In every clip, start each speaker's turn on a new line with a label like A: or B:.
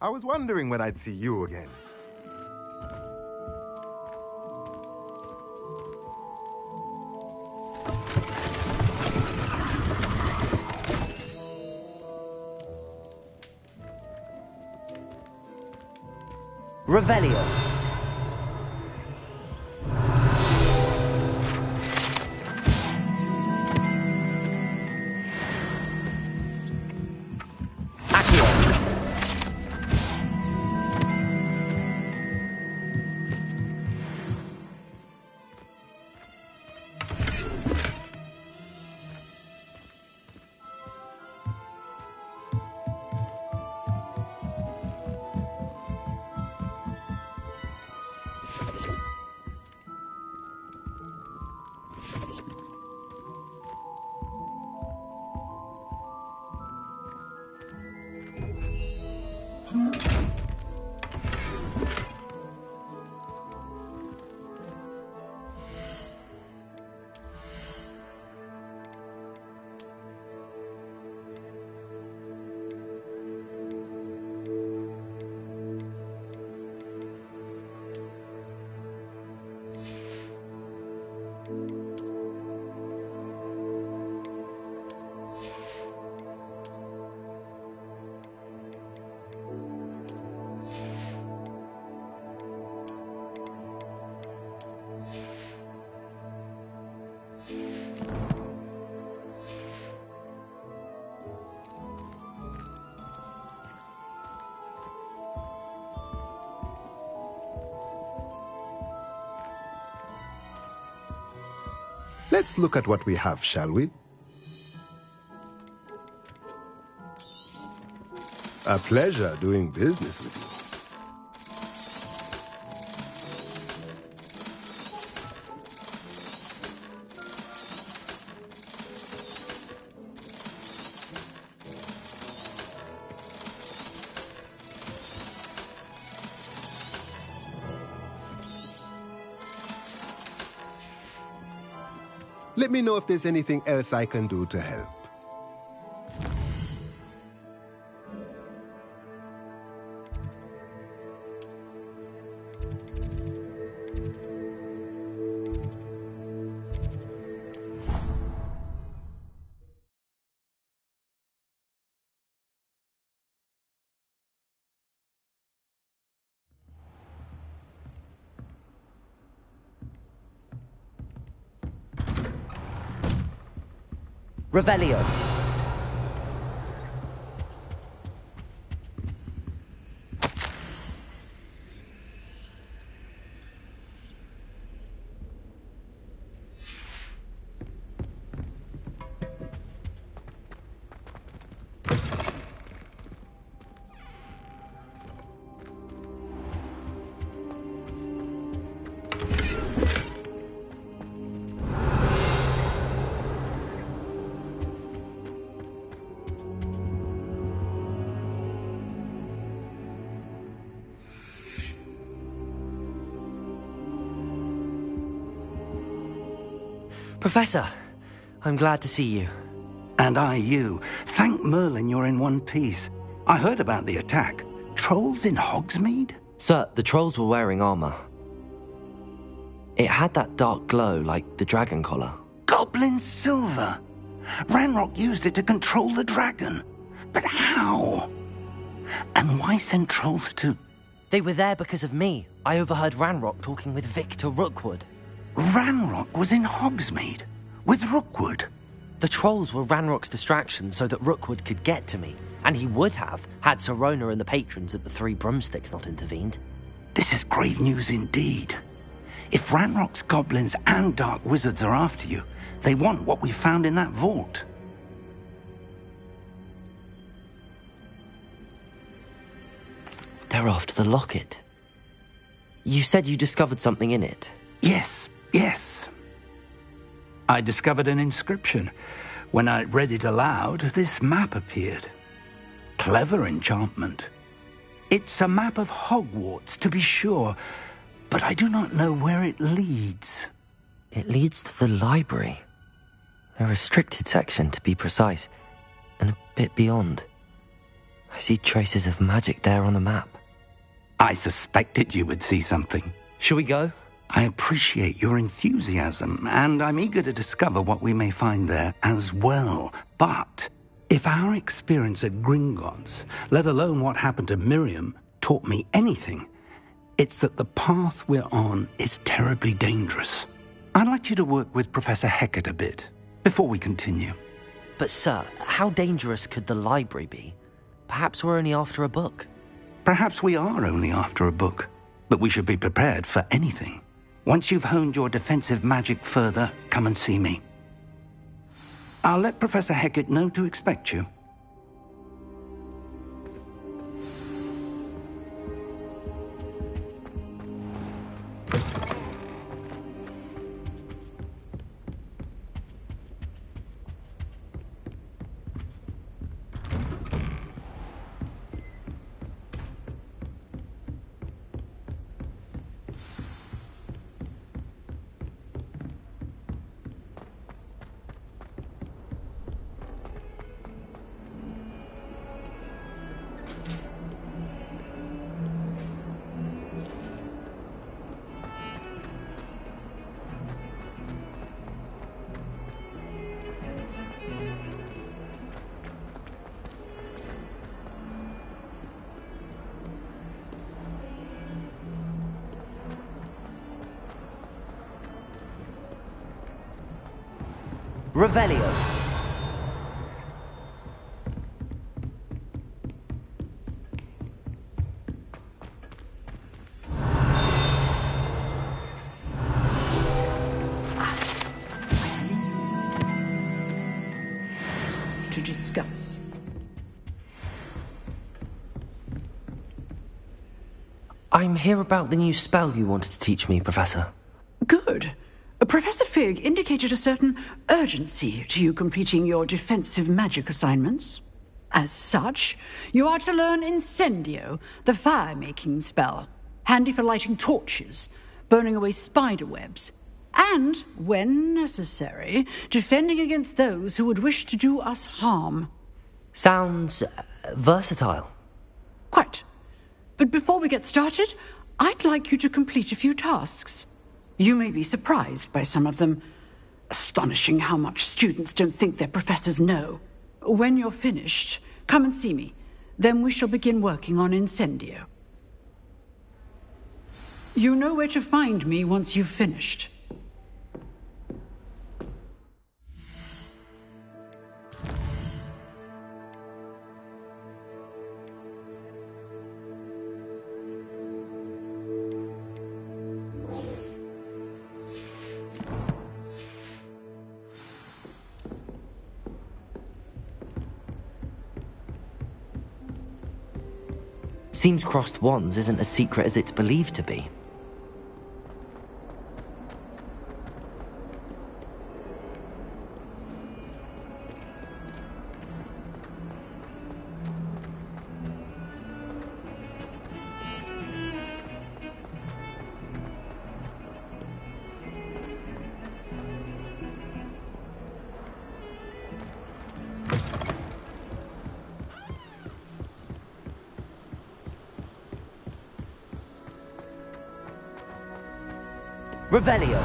A: I was wondering when I'd see you again.
B: Revelio.
A: Let's look at what we have, shall we? A pleasure doing business with you. Let me know if there's anything else I can do to help.
B: Revelio. Professor, I'm glad to see you.
C: And I you. Thank Merlin you're in one piece. I heard about the attack. Trolls in Hogsmeade?
B: Sir, the trolls were wearing armor. It had that dark glow like the dragon collar.
C: Goblin silver! Ranrock used it to control the dragon. But how? And why send trolls to...
B: They were there because of me. I overheard Ranrock talking with Victor Rookwood.
C: Ranrock was in Hogsmeade? With Rookwood?
B: The trolls were Ranrock's distraction so that Rookwood could get to me. And he would have, had Sirona and the patrons at the Three Broomsticks not intervened.
C: This is grave news indeed. If Ranrock's goblins and dark wizards are after you, they want what we found in that vault.
B: They're after the locket. You said you discovered something in it.
C: Yes. I discovered an inscription. When I read it aloud, this map appeared. Clever enchantment. It's a map of Hogwarts, to be sure, but I do not know where it leads.
B: It leads to the library. A restricted section, to be precise, and a bit beyond. I see traces of magic there on the map.
C: I suspected you would see something.
B: Shall we go?
C: I appreciate your enthusiasm, and I'm eager to discover what we may find there as well. But if our experience at Gringotts, let alone what happened to Miriam, taught me anything, it's that the path we're on is terribly dangerous. I'd like you to work with Professor Hecat a bit before we continue.
B: But sir, how dangerous could the library be? Perhaps we're only after a book.
C: Perhaps we are only after a book, but we should be prepared for anything. Once you've honed your defensive magic further, come and see me. I'll let Professor Hecat know to expect you.
B: Revelio.
D: To discuss.
B: I'm here about the new spell you wanted to teach me, Professor.
D: Good. Professor Fig indicated a certain urgency to you completing your defensive magic assignments. As such, you are to learn Incendio, the fire-making spell, handy for lighting torches, burning away spider webs, and, when necessary, defending against those who would wish to do us harm.
B: Sounds versatile.
D: Quite. But before we get started, I'd like you to complete a few tasks. You may be surprised by some of them. Astonishing how much students don't think their professors know. When you're finished, come and see me. Then we shall begin working on Incendio. You know where to find me once you've finished.
B: Seems crossed wands isn't as secret as it's believed to be. Revelio.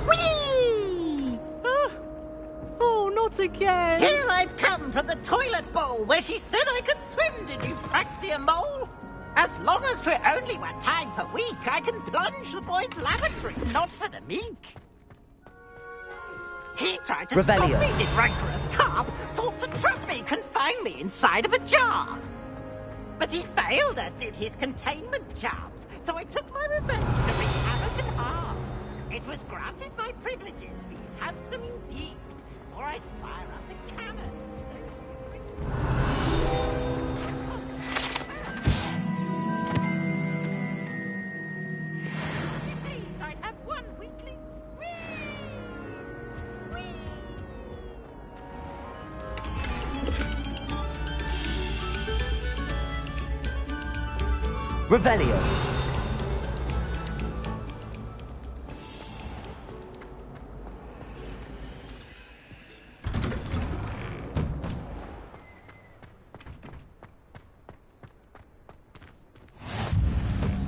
E: Whee! Oh, not again! Here I've come from the toilet bowl where she said I could swim, did you Praxia mole? As long as 'twere only 1 time per week, I can plunge the boy's lavatory, not for the meek. He tried to
B: Revelio.
E: stop me, did rancorous carp, sought to trap me, confine me inside of a jar. But he failed, as did his containment charms, so I took my revenge to wreak havoc and harm. It was granted my privileges, being handsome indeed, or I'd fire up the cannon. I'd have 1 weekly
B: Revelio.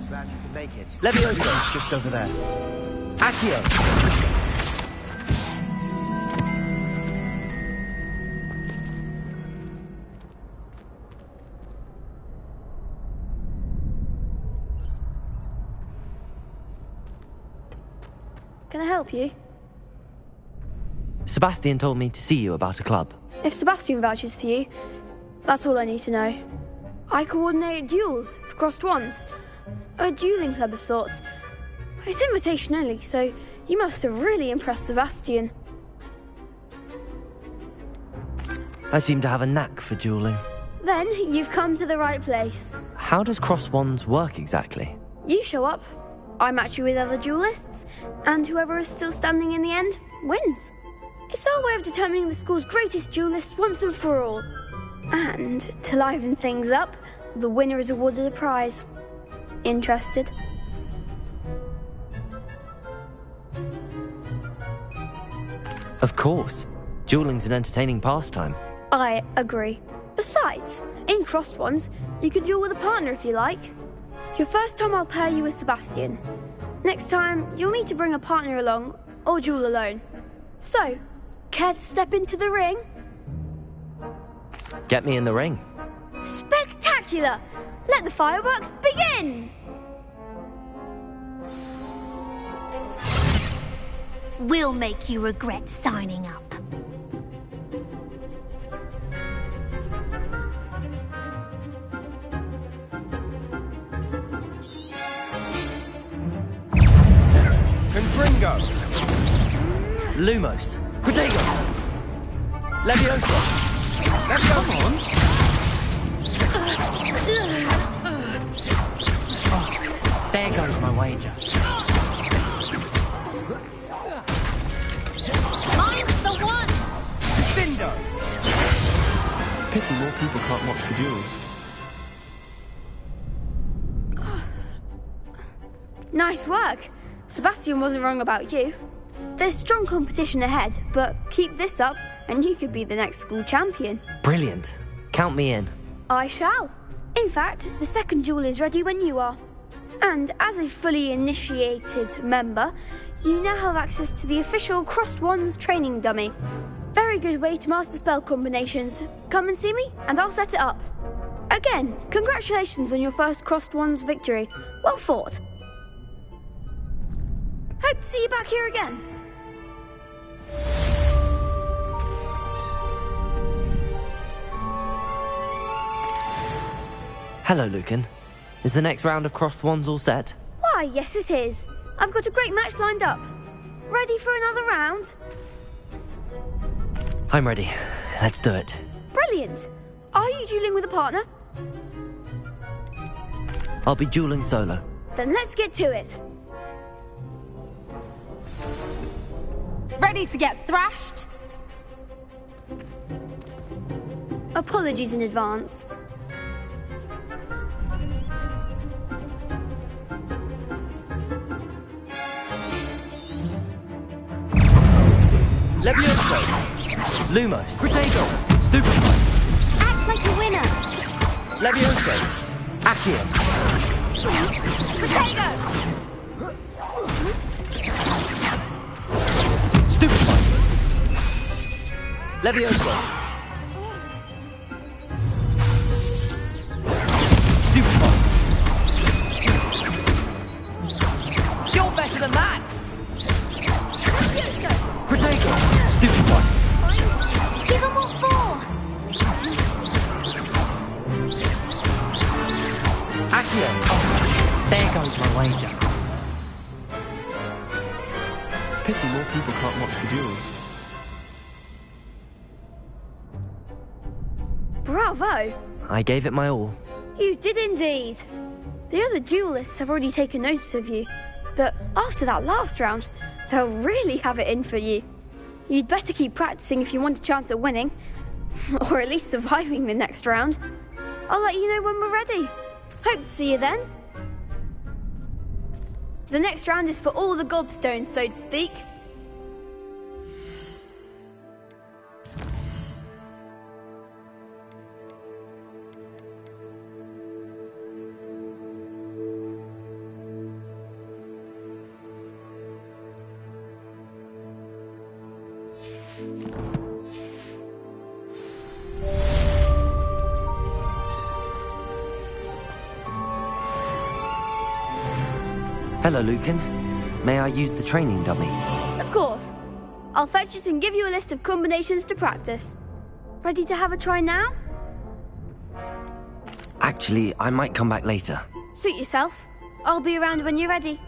F: Glad you can make it.
B: Levioso's just over there. Accio.
G: Can I help you?
B: Sebastian told me to see you about a club.
G: If Sebastian vouches for you, that's all I need to know. I coordinate duels for crossed wands. A dueling club of sorts. It's invitation only, so you must have really impressed Sebastian.
B: I seem to have a knack for dueling.
G: Then you've come to the right place.
B: How does cross wands work exactly?
G: You show up, I match you with other duelists, and whoever is still standing in the end wins. It's our way of determining the school's greatest duelist once and for all. And to liven things up, the winner is awarded a prize. Interested?
B: Of course. Dueling's an entertaining pastime.
G: I agree. Besides, in crossed ones, you can duel with a partner if you like. Your first time I'll pair you with Sebastian. Next time, you'll need to bring a partner along, or duel alone. So, care to step into the ring?
B: Get me in the ring.
G: Spectacular! Let the fireworks begin!
H: We'll make you regret signing up.
F: Confringo!
B: Lumos. Protego. Levioso.
F: Come on!
B: There goes my wager.
H: Mine's the one!
F: Bindo!
B: Pity more people can't watch the duels.
G: Nice work. Sebastian wasn't wrong about you. There's strong competition ahead, but keep this up and you could be the next school champion.
B: Brilliant. Count me in.
G: I shall. In fact, the second duel is ready when you are. And as a fully initiated member, you now have access to the official Crossed Wands training dummy. Very good way to master spell combinations. Come and see me, and I'll set it up. Again, congratulations on your first Crossed Wands victory. Well fought. Hope to see you back here again.
B: Hello, Lucan. Is the next round of crossed wands all set?
G: Why, yes it is. I've got a great match lined up. Ready for another round?
B: I'm ready. Let's do it.
G: Brilliant. Are you dueling with a partner?
B: I'll be dueling solo.
G: Then let's get to it.
H: Ready to get thrashed?
G: Apologies in advance.
B: Levioso! Lumos! Protego! Stupefy!
H: Act like a winner!
B: Levioso! Accio!
H: Protego!
B: Stupefy! Levioso! Stupefy! You're better than that! Protego! Stupefy!
H: Give them what for!
B: Accio! There goes my wager. Pity more people can't watch the duels.
G: Bravo!
B: I gave it my all.
G: You did indeed. The other duelists have already taken notice of you, but after that last round, they'll really have it in for you. You'd better keep practicing if you want a chance at winning, or at least surviving the next round. I'll let you know when we're ready. Hope to see you then. The next round is for all the gobstones, so to speak.
B: Hello, Lucan. May I use the training dummy?
G: Of course. I'll fetch it and give you a list of combinations to practice. Ready to have a try now?
B: Actually, I might come back later.
G: Suit yourself. I'll be around when you're ready.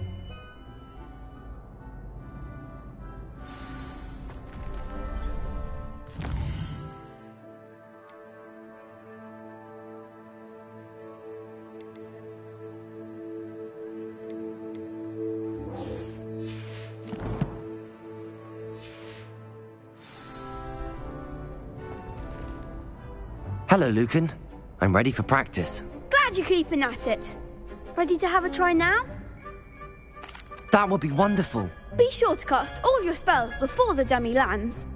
B: Hello, Lucan. I'm ready for practice.
G: Glad you're keeping at it. Ready to have a try now?
B: That would be wonderful.
G: Be sure to cast all your spells before the dummy lands.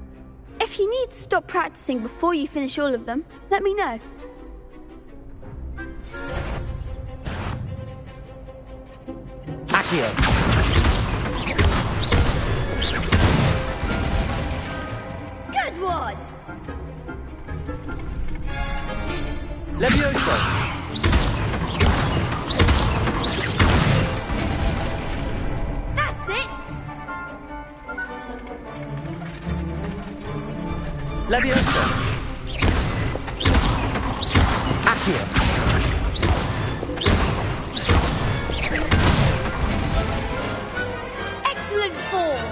G: If you need to stop practicing before you finish all of them, let me know.
B: Accio.
G: Good one!
B: Levioso.
G: That's it!
B: Levioso. Accio.
G: Excellent form!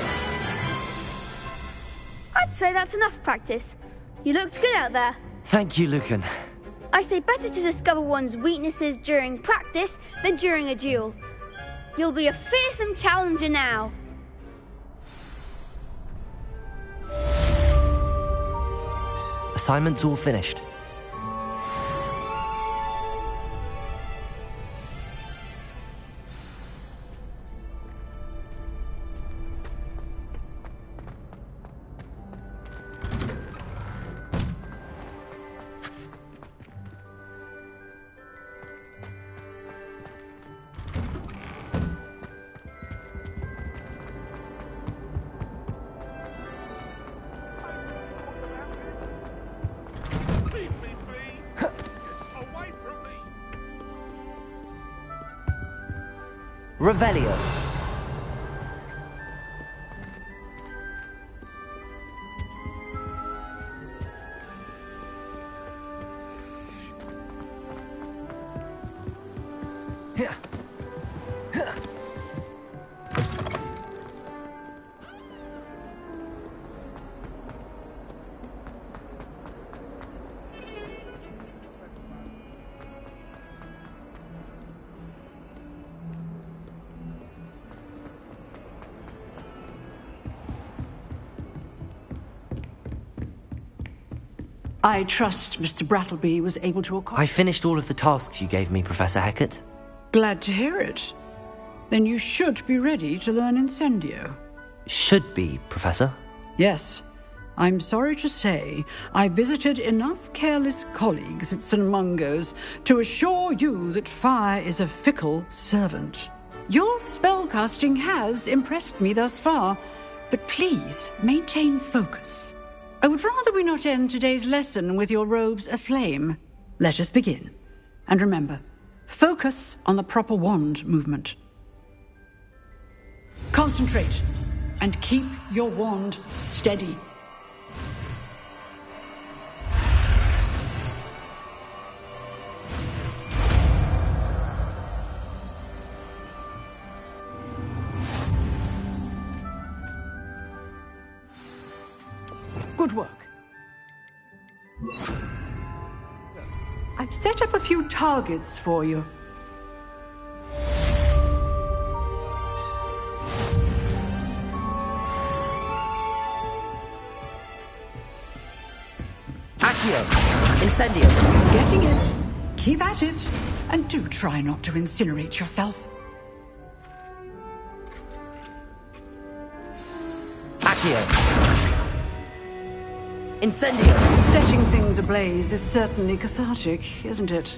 G: I'd say that's enough practice. You looked good out there.
B: Thank you, Lucan.
G: I say better to discover one's weaknesses during practice than during a duel. You'll be a fearsome challenger now.
B: Assignment's all finished. Revelio.
D: I trust Mr. Brattleby was able to
B: I
D: accomplish.
B: finished all of the tasks you gave me, Professor Hecat.
D: Glad to hear it. Then you should be ready to learn Incendio.
B: Should be, Professor.
D: Yes. I'm sorry to say I visited enough careless colleagues at St. Mungo's to assure you that fire is a fickle servant. Your spellcasting has impressed me thus far, but please maintain focus. I would rather we not end today's lesson with your robes aflame. Let us begin. And remember, focus on the proper wand movement. Concentrate and keep your wand steady. Good work. I've set up a few targets for you.
B: Accio. Incendio.
D: Getting it. Keep at it. And do try not to incinerate yourself.
B: Accio! Incendio!
D: Setting things ablaze is certainly cathartic, isn't it?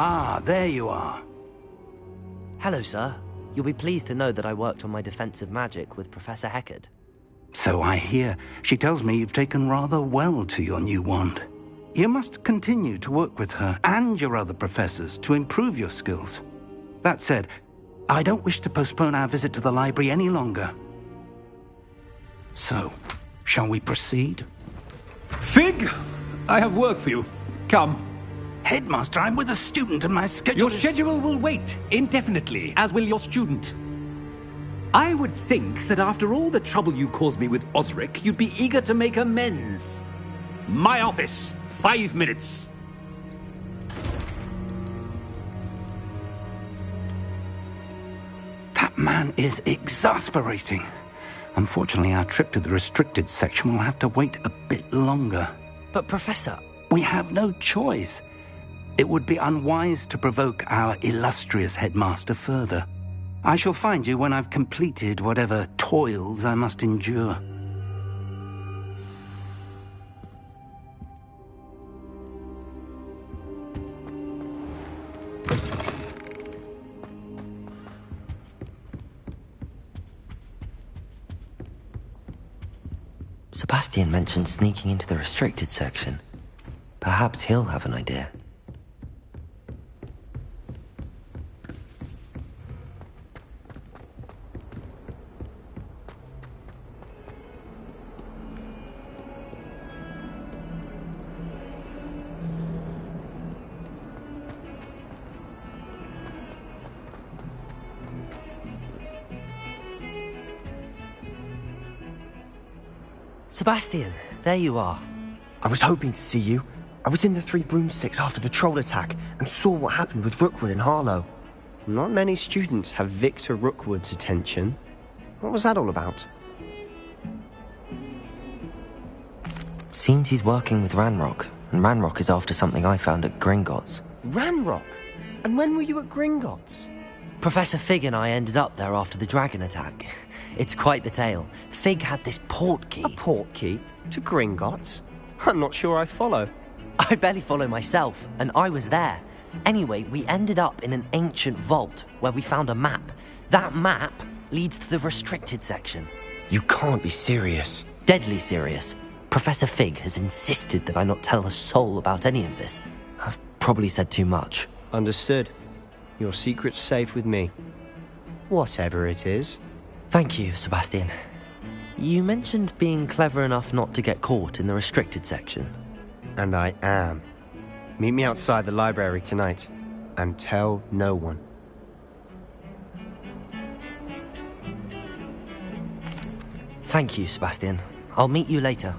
C: Ah, there you are.
B: Hello, sir. You'll be pleased to know that I worked on my defensive magic with Professor Heckard.
C: So I hear. She tells me you've taken rather well to your new wand. You must continue to work with her and your other professors to improve your skills. That said, I don't wish to postpone our visit to the library any longer. So, shall we proceed?
I: Fig! I have work for you. Come.
C: Headmaster, I'm with a student and my schedule
I: Your schedule will wait indefinitely, as will your student. I would think that after all the trouble you caused me with Osric, you'd be eager to make amends. My office, 5 minutes.
C: That man is exasperating. Unfortunately, our trip to the restricted section will have to wait a bit longer.
B: But, Professor...
C: We have no choice. It would be unwise to provoke our illustrious headmaster further. I shall find you when I've completed whatever toils I must endure.
B: Sebastian mentioned sneaking into the restricted section. Perhaps he'll have an idea. Sebastian, there you are.
F: I was hoping to see you. I was in the Three Broomsticks after the troll attack and saw what happened with Rookwood and Harlow. Not many students have Victor Rookwood's attention. What was that all about?
B: Seems he's working with Ranrock, and Ranrock is after something I found at Gringotts.
F: Ranrock? And when were you at Gringotts?
B: Professor Fig and I ended up there after the dragon attack. It's quite the tale. Fig had this port key.
F: A port key? To Gringotts? I'm not sure I follow.
B: I barely follow myself, and I was there. Anyway, we ended up in an ancient vault where we found a map. That map leads to the restricted section.
F: You can't be serious.
B: Deadly serious. Professor Fig has insisted that I not tell a soul about any of this. I've probably said too much.
F: Understood. Your secret's safe with me. Whatever it is.
B: Thank you, Sebastian. You mentioned being clever enough not to get caught in the restricted section.
F: And I am. Meet me outside the library tonight, and tell no one.
B: Thank you, Sebastian. I'll meet you later.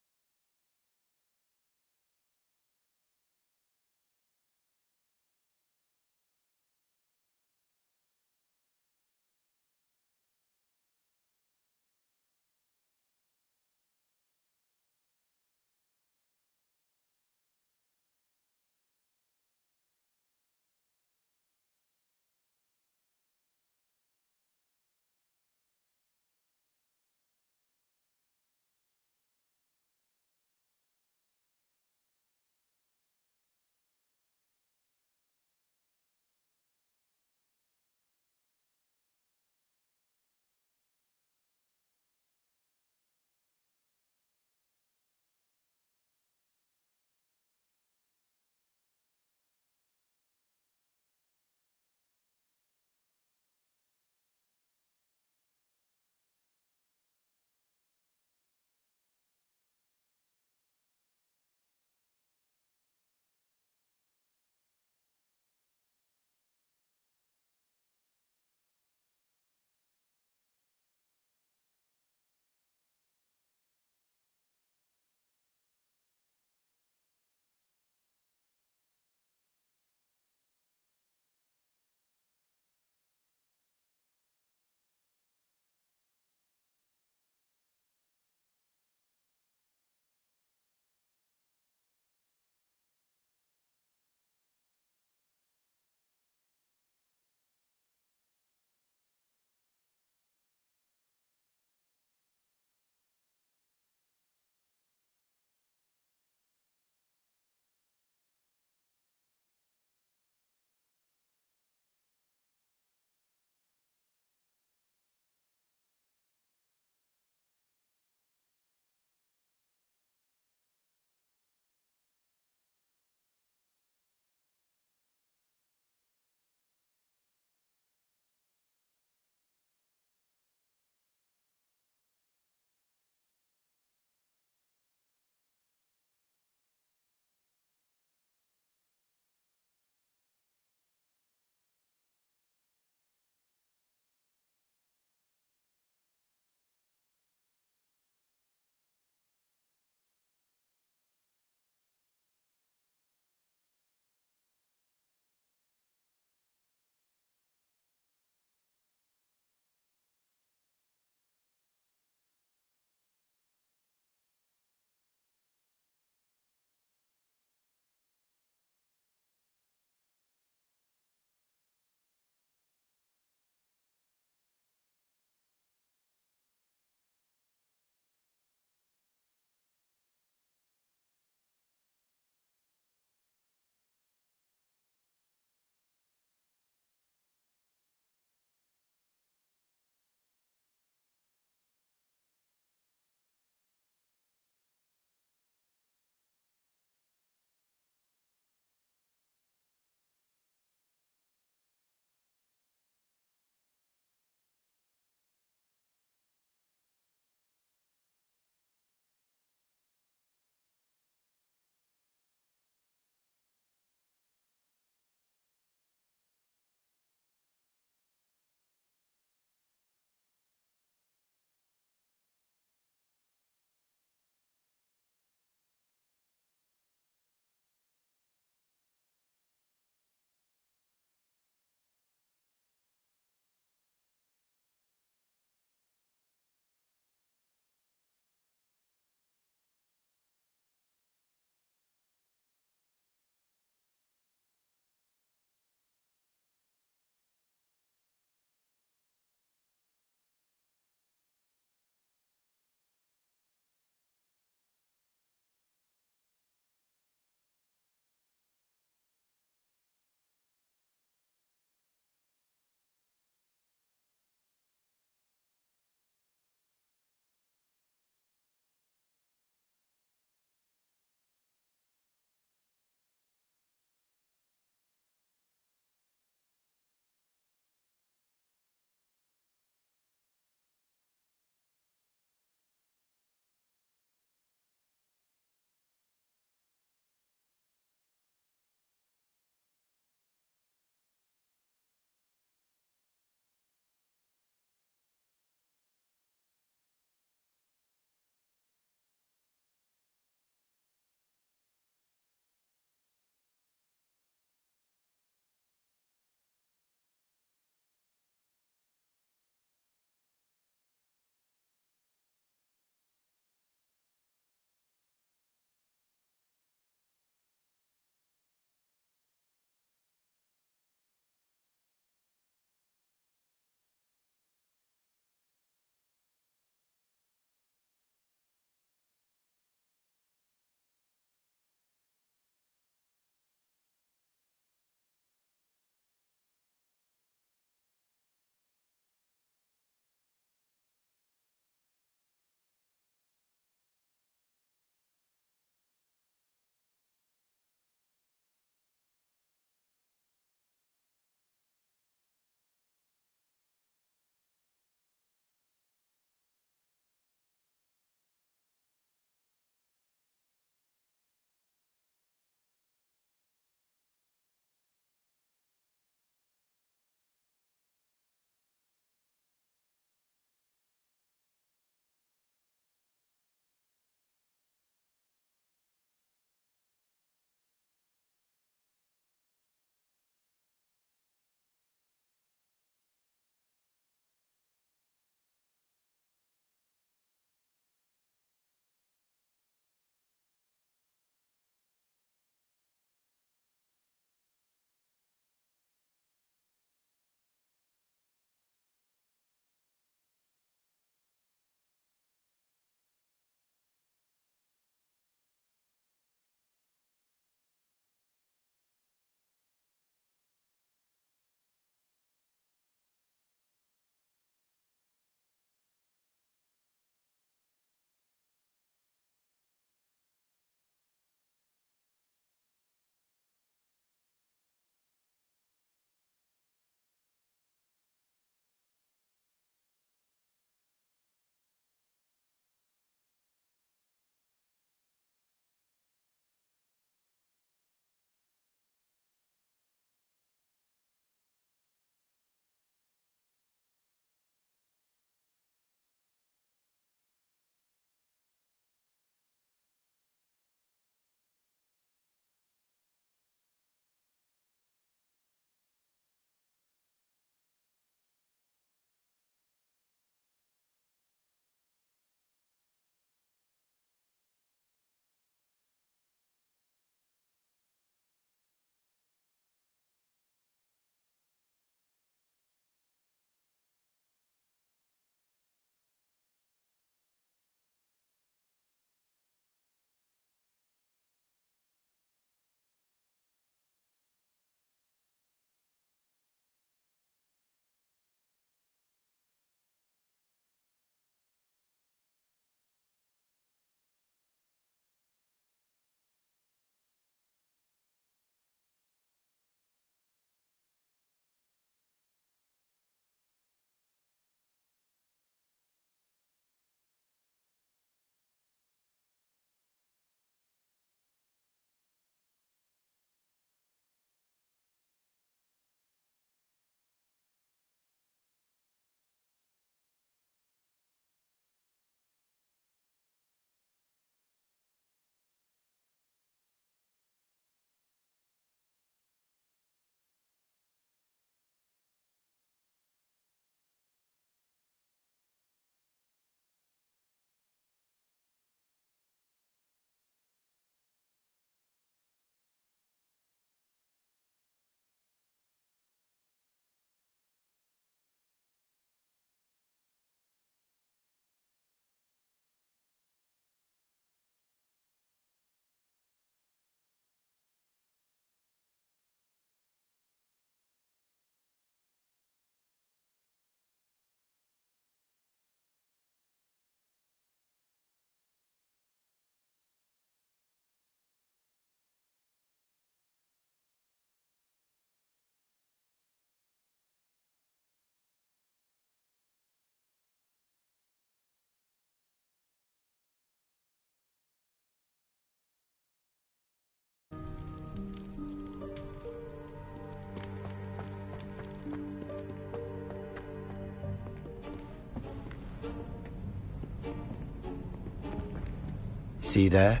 F: See there?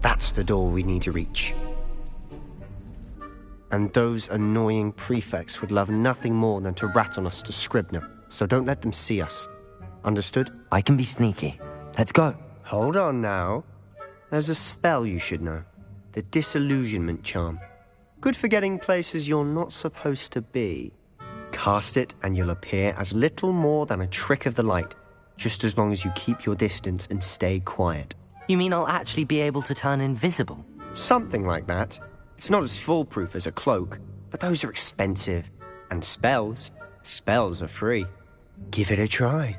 F: That's the door we need to reach. And those annoying prefects would love nothing more than to rat on us to Scribner, so don't let them see us. Understood?
B: I can be sneaky. Let's go.
F: Hold on now. There's a spell you should know. The Disillusionment Charm. Good for getting places you're not supposed to be. Cast it and you'll appear as little more than a trick of the light, just as long as you keep your distance and stay quiet.
B: You mean I'll actually be able to turn invisible?
F: Something like that. It's not as foolproof as a cloak, but those are expensive. And spells are free. Give it a try.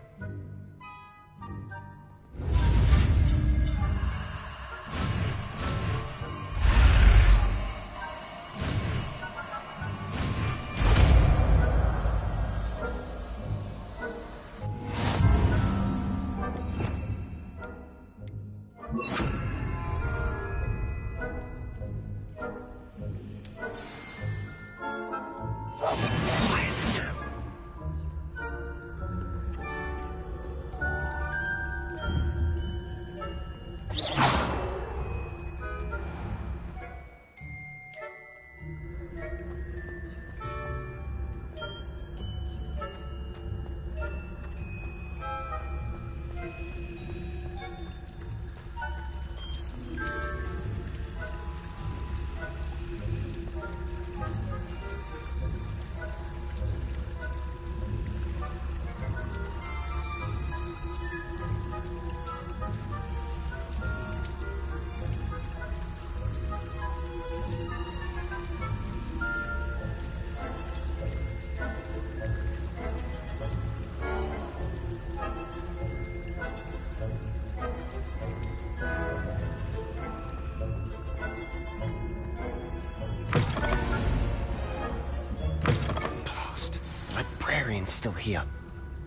F: Still here.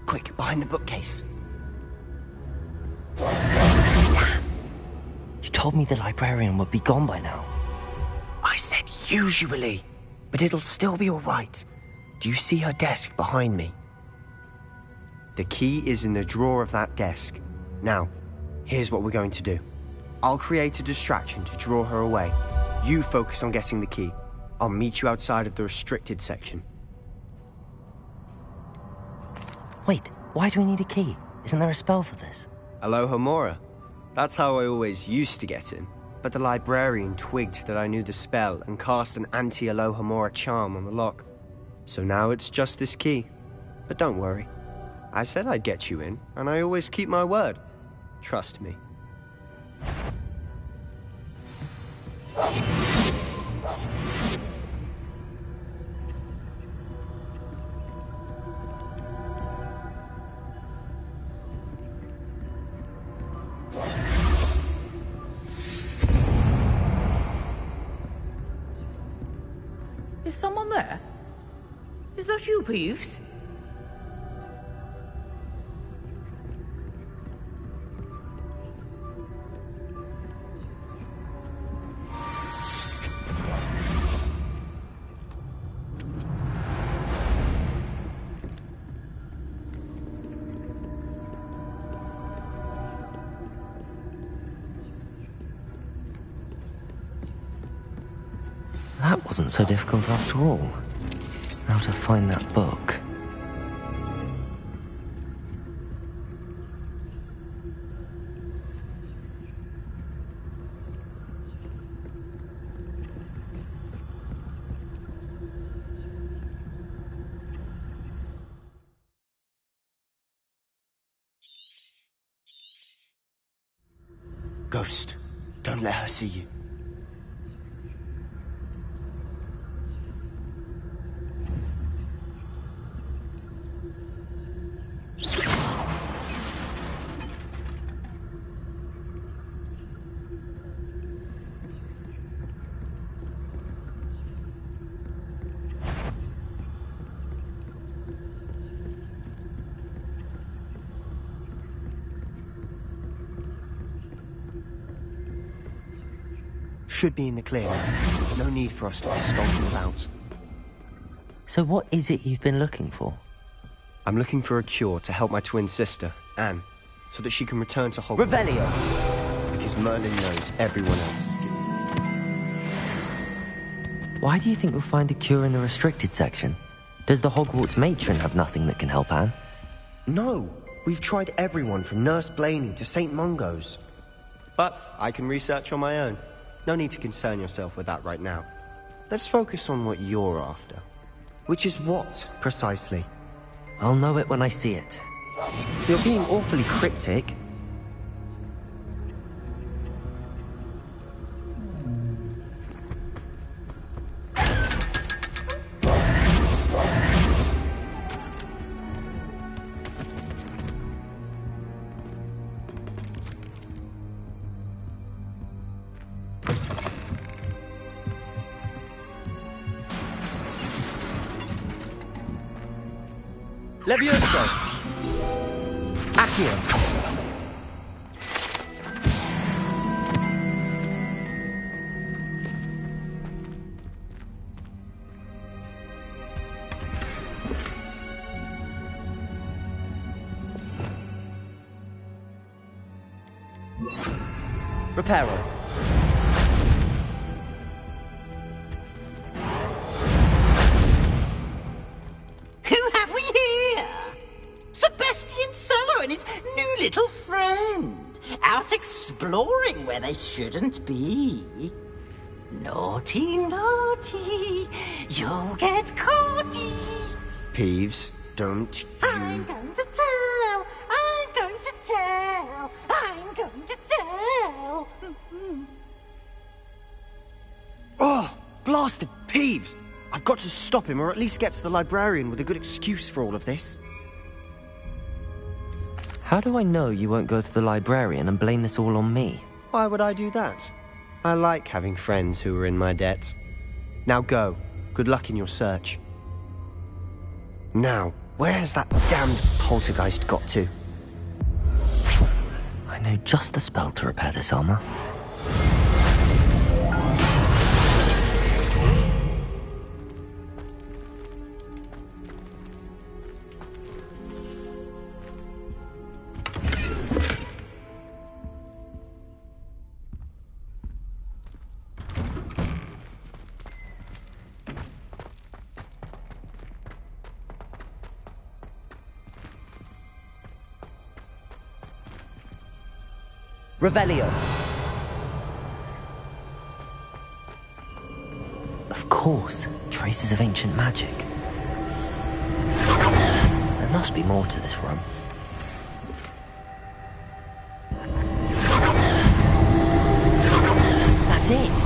F: Quick, behind the bookcase.
B: You told me the librarian would be gone by now.
F: I said usually, but it'll still be all right. Do you see her desk behind me? The key is in the drawer of that desk. Now, here's what we're going to do. I'll create a distraction to draw her away. You focus on getting the key. I'll meet you outside of the restricted section.
B: Wait, why do we need a key? Isn't there a spell for this?
F: Alohomora. That's how I always used to get in. But the librarian twigged that I knew the spell and cast an anti-Alohomora charm on the lock. So now it's just this key. But don't worry. I said I'd get you in, and I always keep my word. Trust me.
J: Is someone there? Is that you, Peeves?
B: That wasn't so difficult after all. Now to find that book.
F: Ghost, don't let her see you. Should be in the clear now. No need for us to be skulking about.
B: So what is it you've been looking for?
F: I'm looking for a cure to help my twin sister, Anne, so that she can return to Hogwarts.
B: Revelio!
F: The because Merlin knows everyone else is good.
B: Why do you think we'll find a cure in the restricted section? Does the Hogwarts matron have nothing that can help Anne?
F: No, we've tried everyone from Nurse Blaney to St. Mungo's. But I can research on my own. No need to concern yourself with that right now. Let's focus on what you're after. Which is what, precisely?
B: I'll know it when I see it.
F: You're being awfully cryptic. Levioso! Accio! Reparo.
E: Who have we here? Sebastian Solo and his new little friend. Out exploring where they shouldn't be. Naughty, naughty. You'll get caughty.
F: Peeves, don't you...
E: I'm going to tell. I'm going to tell. I'm going to tell.
F: Oh, blasted Peeves! I've got to stop him, or at least get to the librarian with a good excuse for all of this.
B: How do I know you won't go to the librarian and blame this all on me?
F: Why would I do that? I like having friends who are in my debt. Now go. Good luck in your search. Now, where has that damned poltergeist got to?
B: I know just the spell to repair this armor. Revelio. Of course, traces of ancient magic. There must be more to this room. That's it!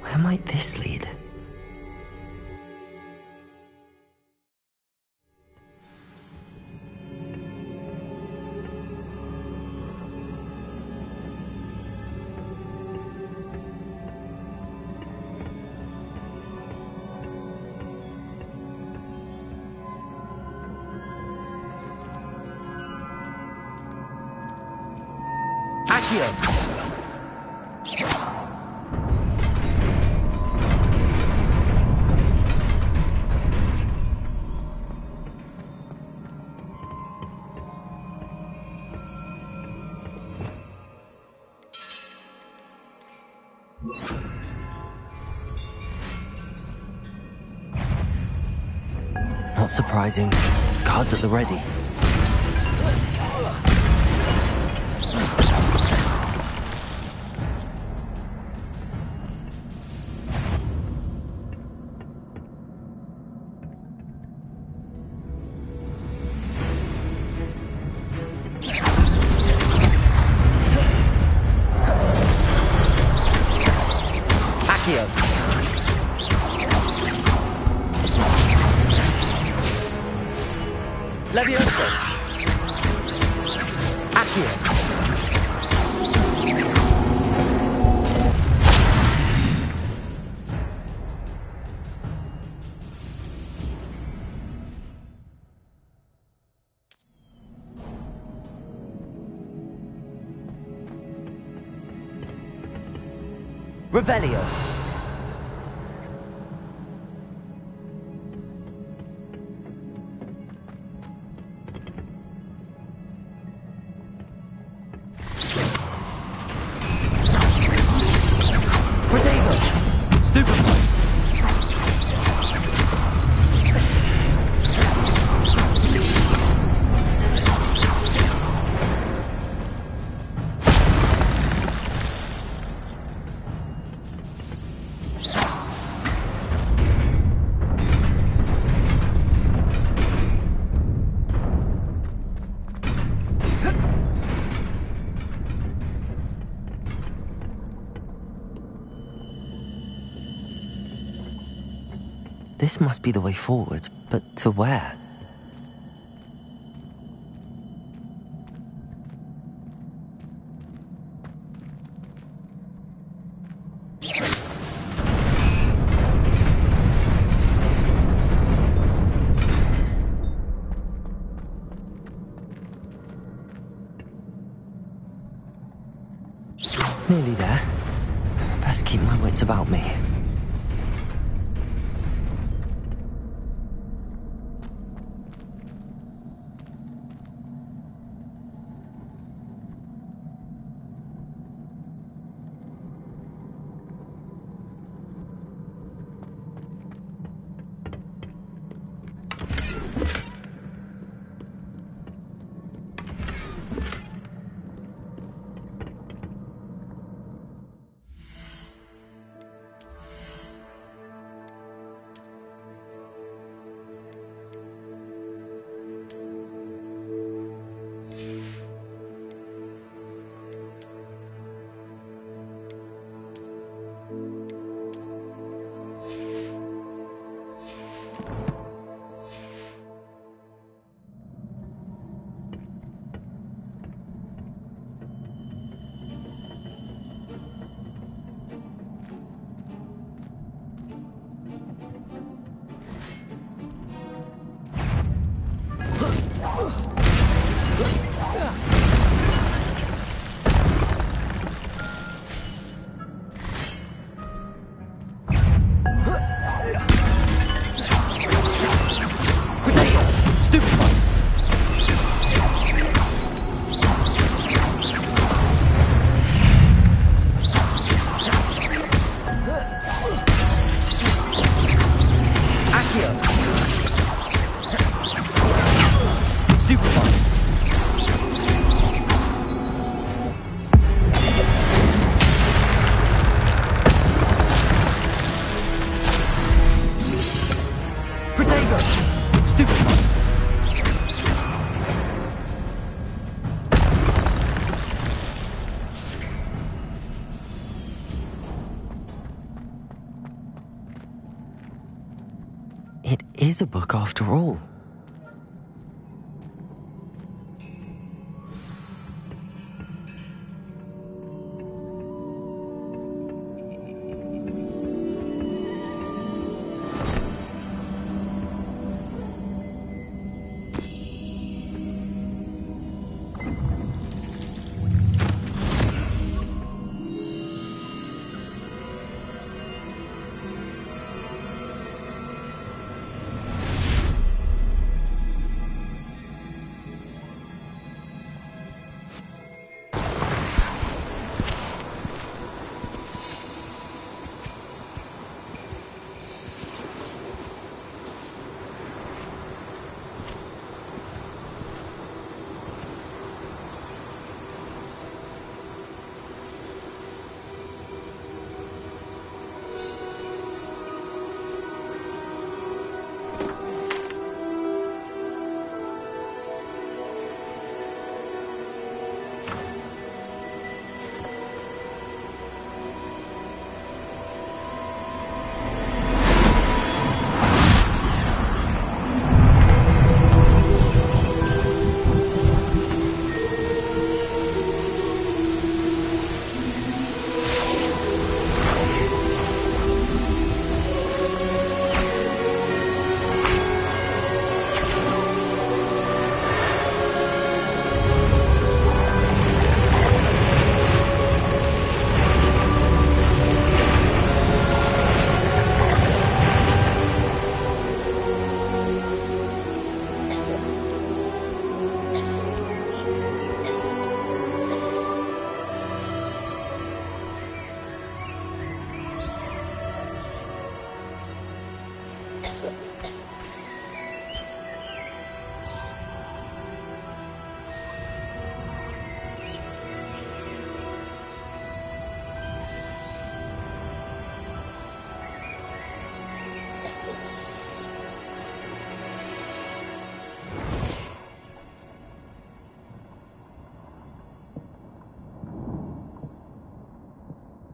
B: Where might this lead? Accio! Not surprising. Guards at the ready.
F: Levioso! Accio!
B: Revelio! This must be the way forward, but to where? Nearly there. Best keep my wits about me. It is a book after all.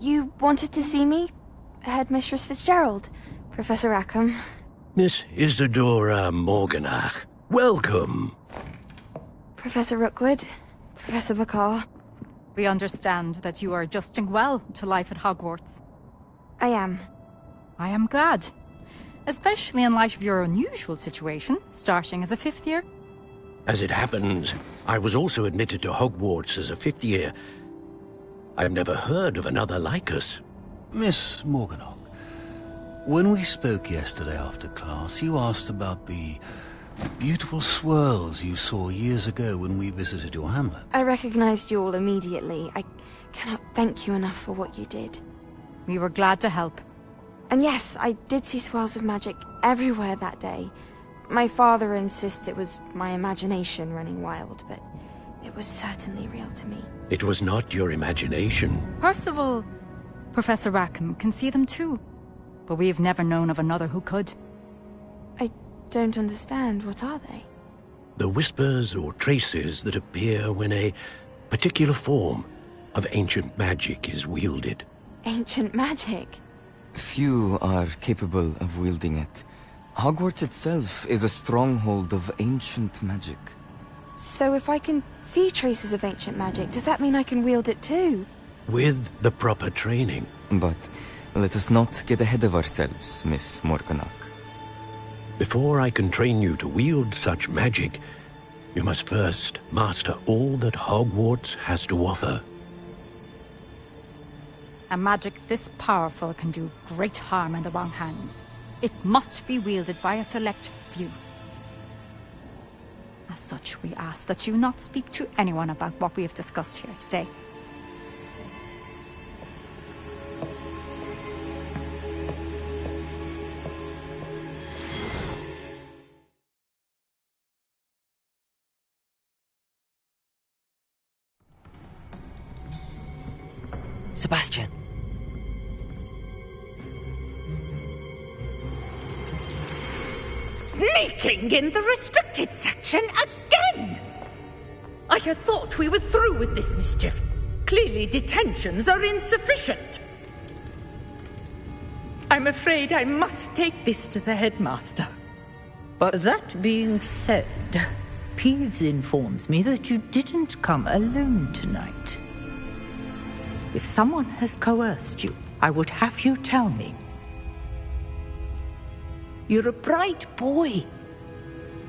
K: You wanted to see me? Headmistress Fitzgerald, Professor Rackham.
L: Miss Isadora Morganach, welcome.
K: Professor Rookwood, Professor Bakar.
M: We understand that you are adjusting well to life at Hogwarts.
K: I am.
M: I am glad. Especially in light of your unusual situation, starting as a 5th year.
L: As it happens, I was also admitted to Hogwarts as a 5th year. I've never heard of another like us.
N: Miss Morganach, when we spoke yesterday after class, you asked about the beautiful swirls you saw years ago when we visited your hamlet.
K: I recognized you all immediately. I cannot thank you enough for what you did.
M: We were glad to help.
K: And yes, I did see swirls of magic everywhere that day. My father insists it was my imagination running wild, but it was certainly real to me.
L: It was not your imagination.
M: Percival, Professor Rackham can see them too. But we have never known of another who could.
K: I don't understand. What are they?
L: The whispers or traces that appear when a particular form of ancient magic is wielded.
K: Ancient magic?
O: Few are capable of wielding it. Hogwarts itself is a stronghold of ancient magic.
K: So if I can see traces of ancient magic, does that mean I can wield it too?
L: With the proper training.
O: But let us not get ahead of ourselves, Miss Morganach.
L: Before I can train you to wield such magic, you must first master all that Hogwarts has to offer.
M: A magic this powerful can do great harm in the wrong hands. It must be wielded by a select few. As such, we ask that you not speak to anyone about what we have discussed here today.
B: Sebastian.
J: Sneaking in the restricted section again! I had thought we were through with this mischief. Clearly detentions are insufficient. I'm afraid I must take this to the headmaster.
E: But that being said, Peeves informs me that you didn't come alone tonight. If someone has coerced you, I would have you tell me. You're a bright boy.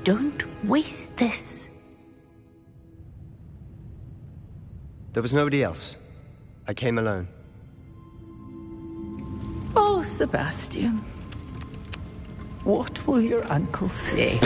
E: Don't waste this.
F: There was nobody else. I came alone.
E: Oh, Sebastian. What will your uncle say?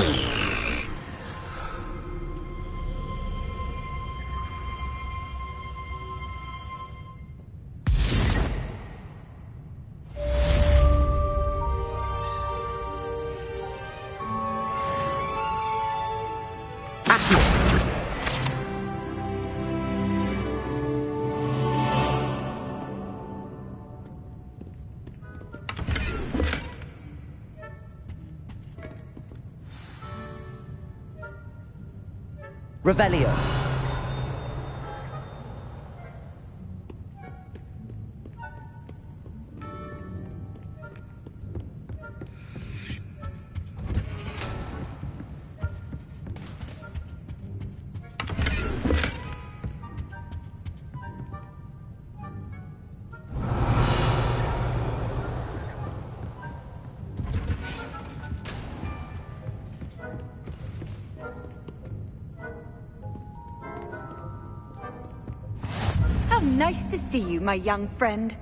B: Revelio.
P: Nice to see you, my young friend.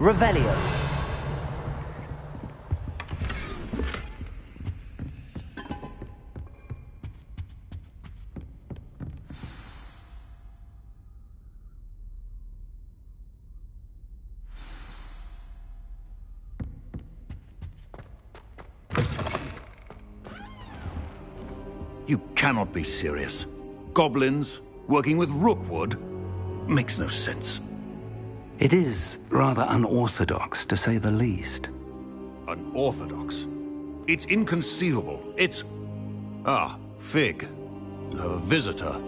B: Revelio.
N: You cannot be serious. Goblins working with Rookwood? Makes no sense.
C: It is rather unorthodox, to say the least.
N: Unorthodox? It's inconceivable. It's... Ah, Fig. You have a visitor.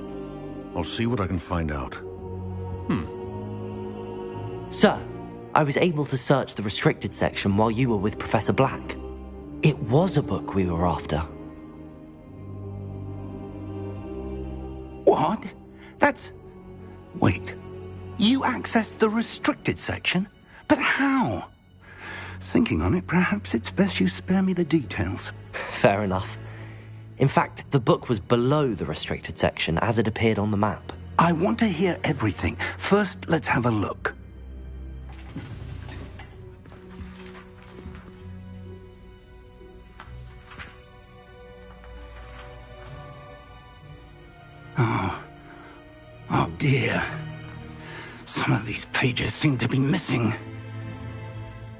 N: I'll see what I can find out.
B: Sir, I was able to search the restricted section while you were with Professor Black. It was a book we were after.
C: What? That's... Wait. You accessed the restricted section? But how? Thinking on it, perhaps it's best you spare me the details.
B: Fair enough. In fact, the book was below the restricted section as it appeared on the map.
C: I want to hear everything. First, let's have a look. Oh dear. Some of these pages seem to be missing.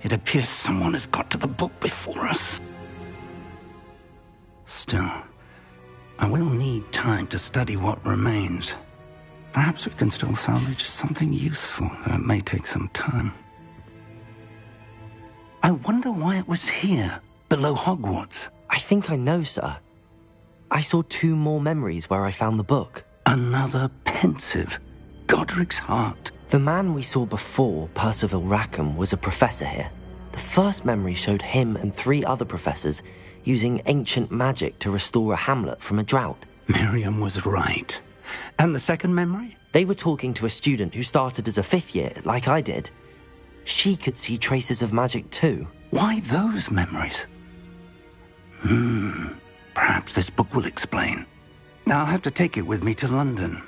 C: It appears someone has got to the book before us. Still, I will need time to study what remains. Perhaps we can still salvage something useful, though it may take some time. I wonder why it was here, below Hogwarts.
B: I think I know, sir. I saw 2 more memories where I found the book.
C: Another pensive. Godric's heart.
B: The man we saw before, Percival Rackham, was a professor here. The first memory showed him and 3 other professors using ancient magic to restore a hamlet from a drought.
C: Miriam was right. And the second memory?
B: They were talking to a student who started as a 5th year, like I did. She could see traces of magic too.
C: Why those memories? Perhaps this book will explain. I'll have to take it with me to London.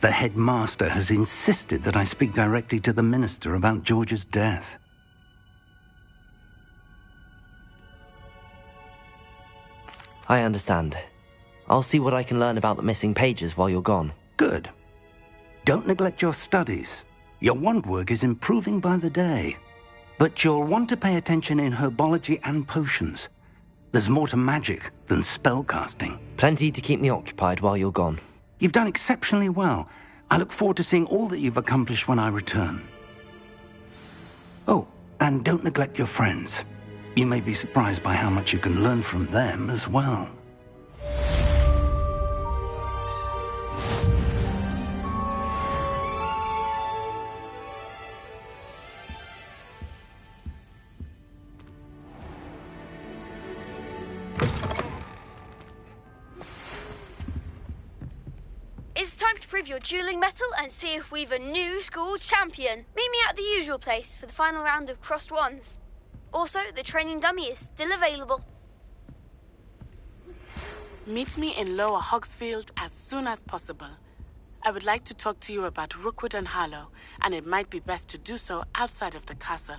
C: The headmaster has insisted that I speak directly to the minister about George's death.
B: I understand. I'll see what I can learn about the missing pages while you're gone.
C: Good. Don't neglect your studies. Your wand work is improving by the day. But you'll want to pay attention in herbology and potions. There's more to magic than spellcasting.
B: Plenty to keep me occupied while you're gone.
C: You've done exceptionally well. I look forward to seeing all that you've accomplished when I return. Oh, and don't neglect your friends. You may be surprised by how much you can learn from them as well.
G: It's time to prove your dueling mettle and see if we've a new school champion. Meet me at the usual place for the final round of crossed wands. Also, the training dummy is still available.
Q: Meet me in Lower Hogsfield as soon as possible. I would like to talk to you about Rookwood and Harlow, and it might be best to do so outside of the castle.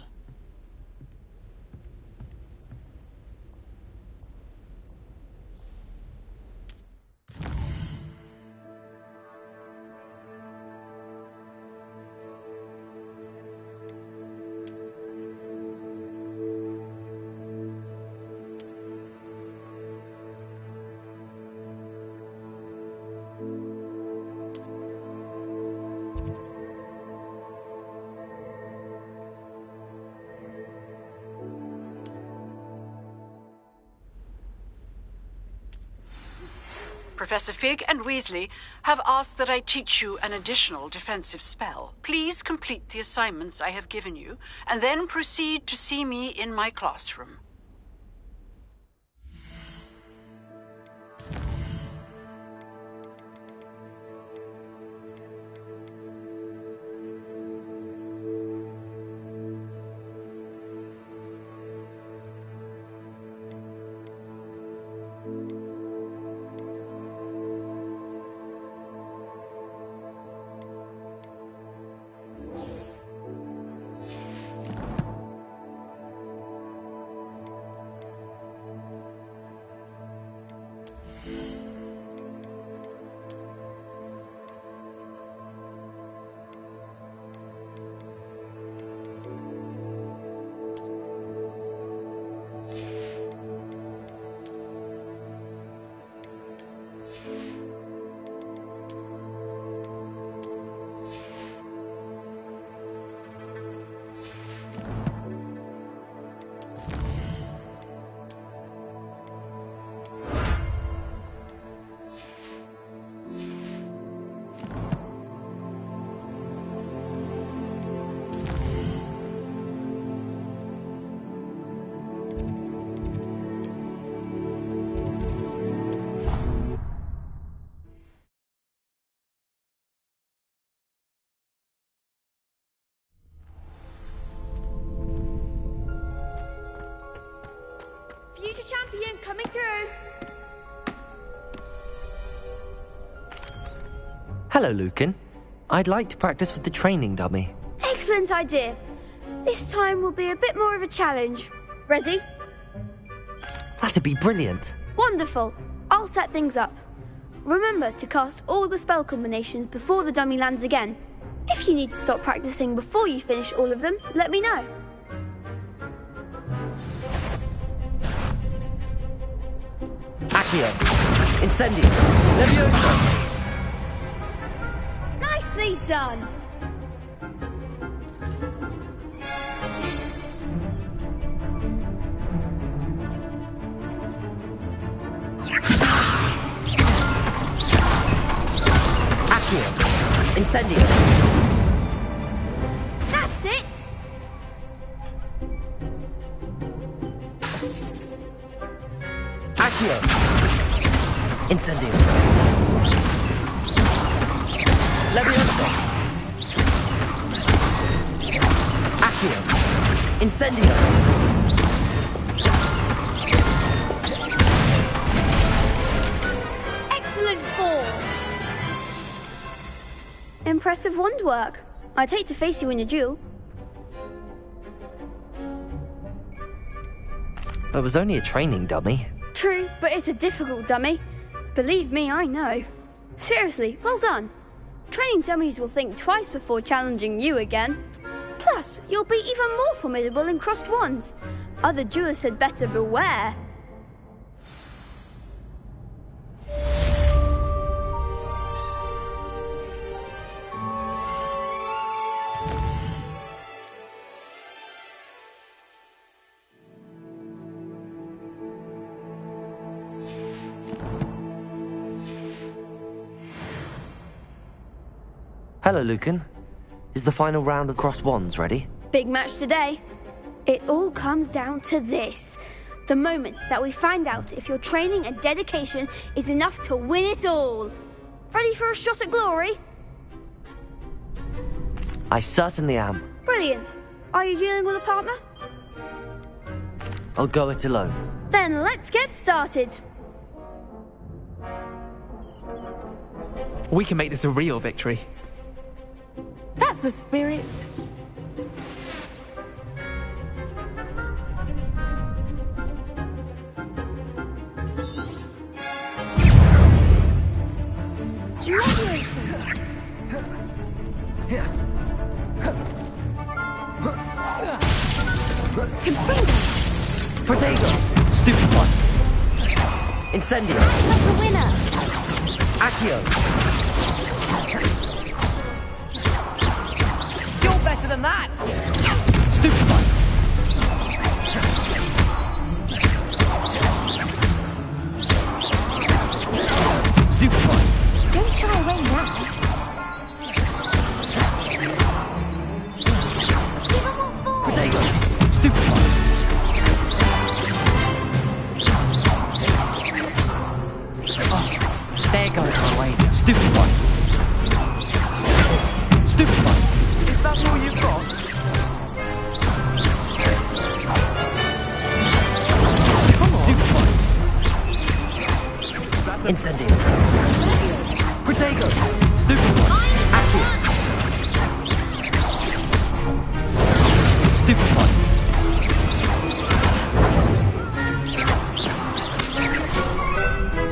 D: Professor Fig and Weasley have asked that I teach you an additional defensive spell. Please complete the assignments I have given you, and then proceed to see me in my classroom.
G: Future champion coming through.
B: Hello, Lucan. I'd like to practice with the training dummy.
G: Excellent idea. This time will be a bit more of a challenge. Ready?
B: That'd be brilliant.
G: Wonderful. I'll set things up. Remember to cast all the spell combinations before the dummy lands again. If you need to stop practicing before you finish all of them, let me know.
B: Accio. Incendio. Levioso.
G: Nicely done.
B: Accio. Incendio.
G: That's it.
B: Accio. Incendio. Levioso. Accio. Incendio.
G: Excellent form. Impressive wand work. I'd hate to face you in a duel.
B: It was only a training dummy.
G: True, but it's a difficult dummy. Believe me, I know. Seriously, well done. Training dummies will think twice before challenging you again. Plus, you'll be even more formidable in crossed wands. Other duelists had better beware.
B: Hello, Lucan. Is the final round of crossed wands ready?
G: Big match today. It all comes down to this. The moment that we find out if your training and dedication is enough to win it all. Ready for a shot at glory?
B: I certainly am.
G: Brilliant. Are you dealing with a partner?
B: I'll go it alone.
G: Then let's get started.
R: We can make this a real victory.
Q: That's the spirit.
B: Protego! Stupid one! Incendio!
H: Like a winner!
B: Accio!
R: You're better than that!
B: Stupid one! Stupid one!
H: Don't try away now. Give 'em what for!
B: Protego! Stupid one!
R: There goes my way.
B: Stupid one! Stupid one!
R: Is that all you've got? Come on!
B: Stupid one! Incendio! Protego! Stupid one! Accio! Stupid one!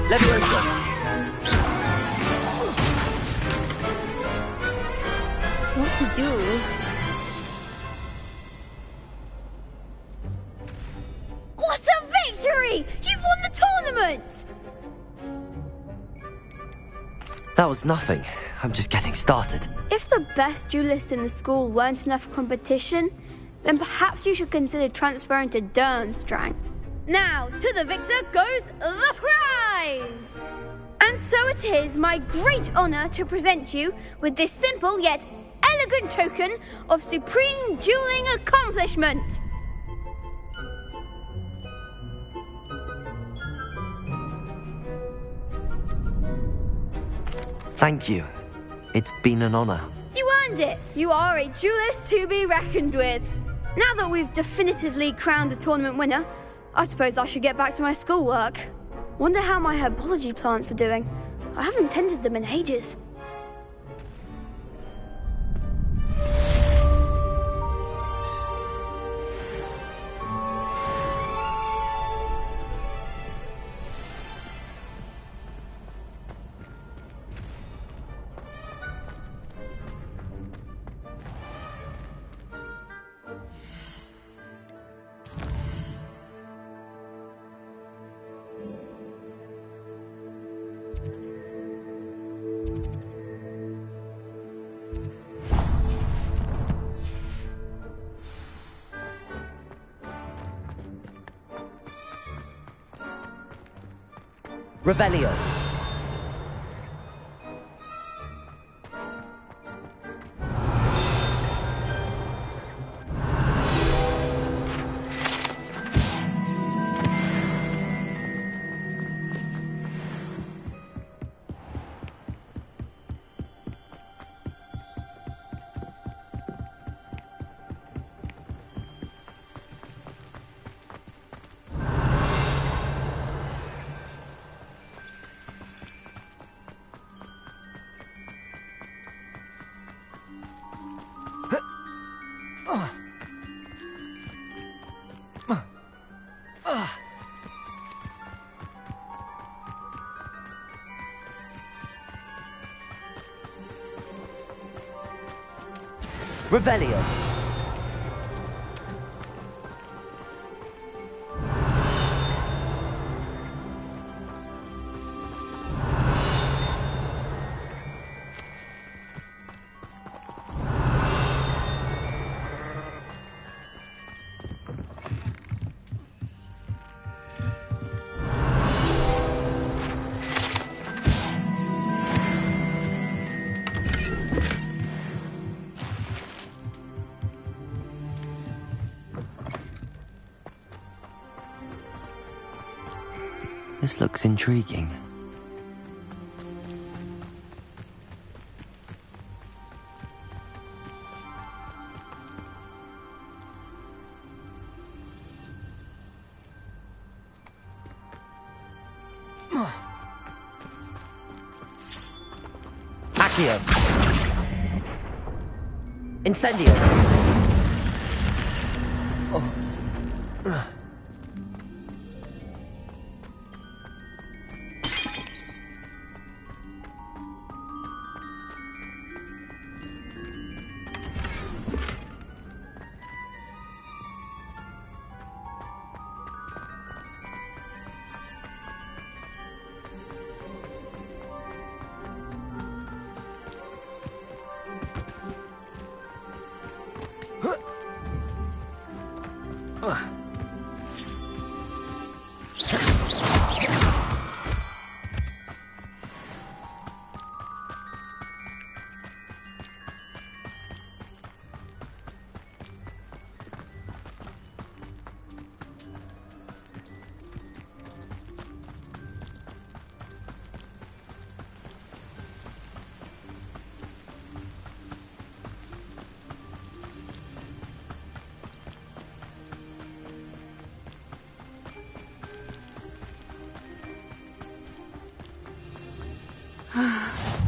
B: Levioso!
G: What to do? What a victory! You've won the tournament!
B: That was nothing. I'm just getting started.
G: If the best duelists in the school weren't enough for competition, then perhaps you should consider transferring to Durmstrang. Now, to the victor goes the prize! And so it is my great honor to present you with this simple yet elegant token of supreme dueling accomplishment.
B: Thank you. It's been an honor.
G: You earned it. You are a duelist to be reckoned with. Now that we've definitively crowned the tournament winner, I suppose I should get back to my schoolwork. Wonder how my herbology plants are doing. I haven't tended them in ages.
B: Revelio. Revelio. This looks intriguing. Accio. Incendio.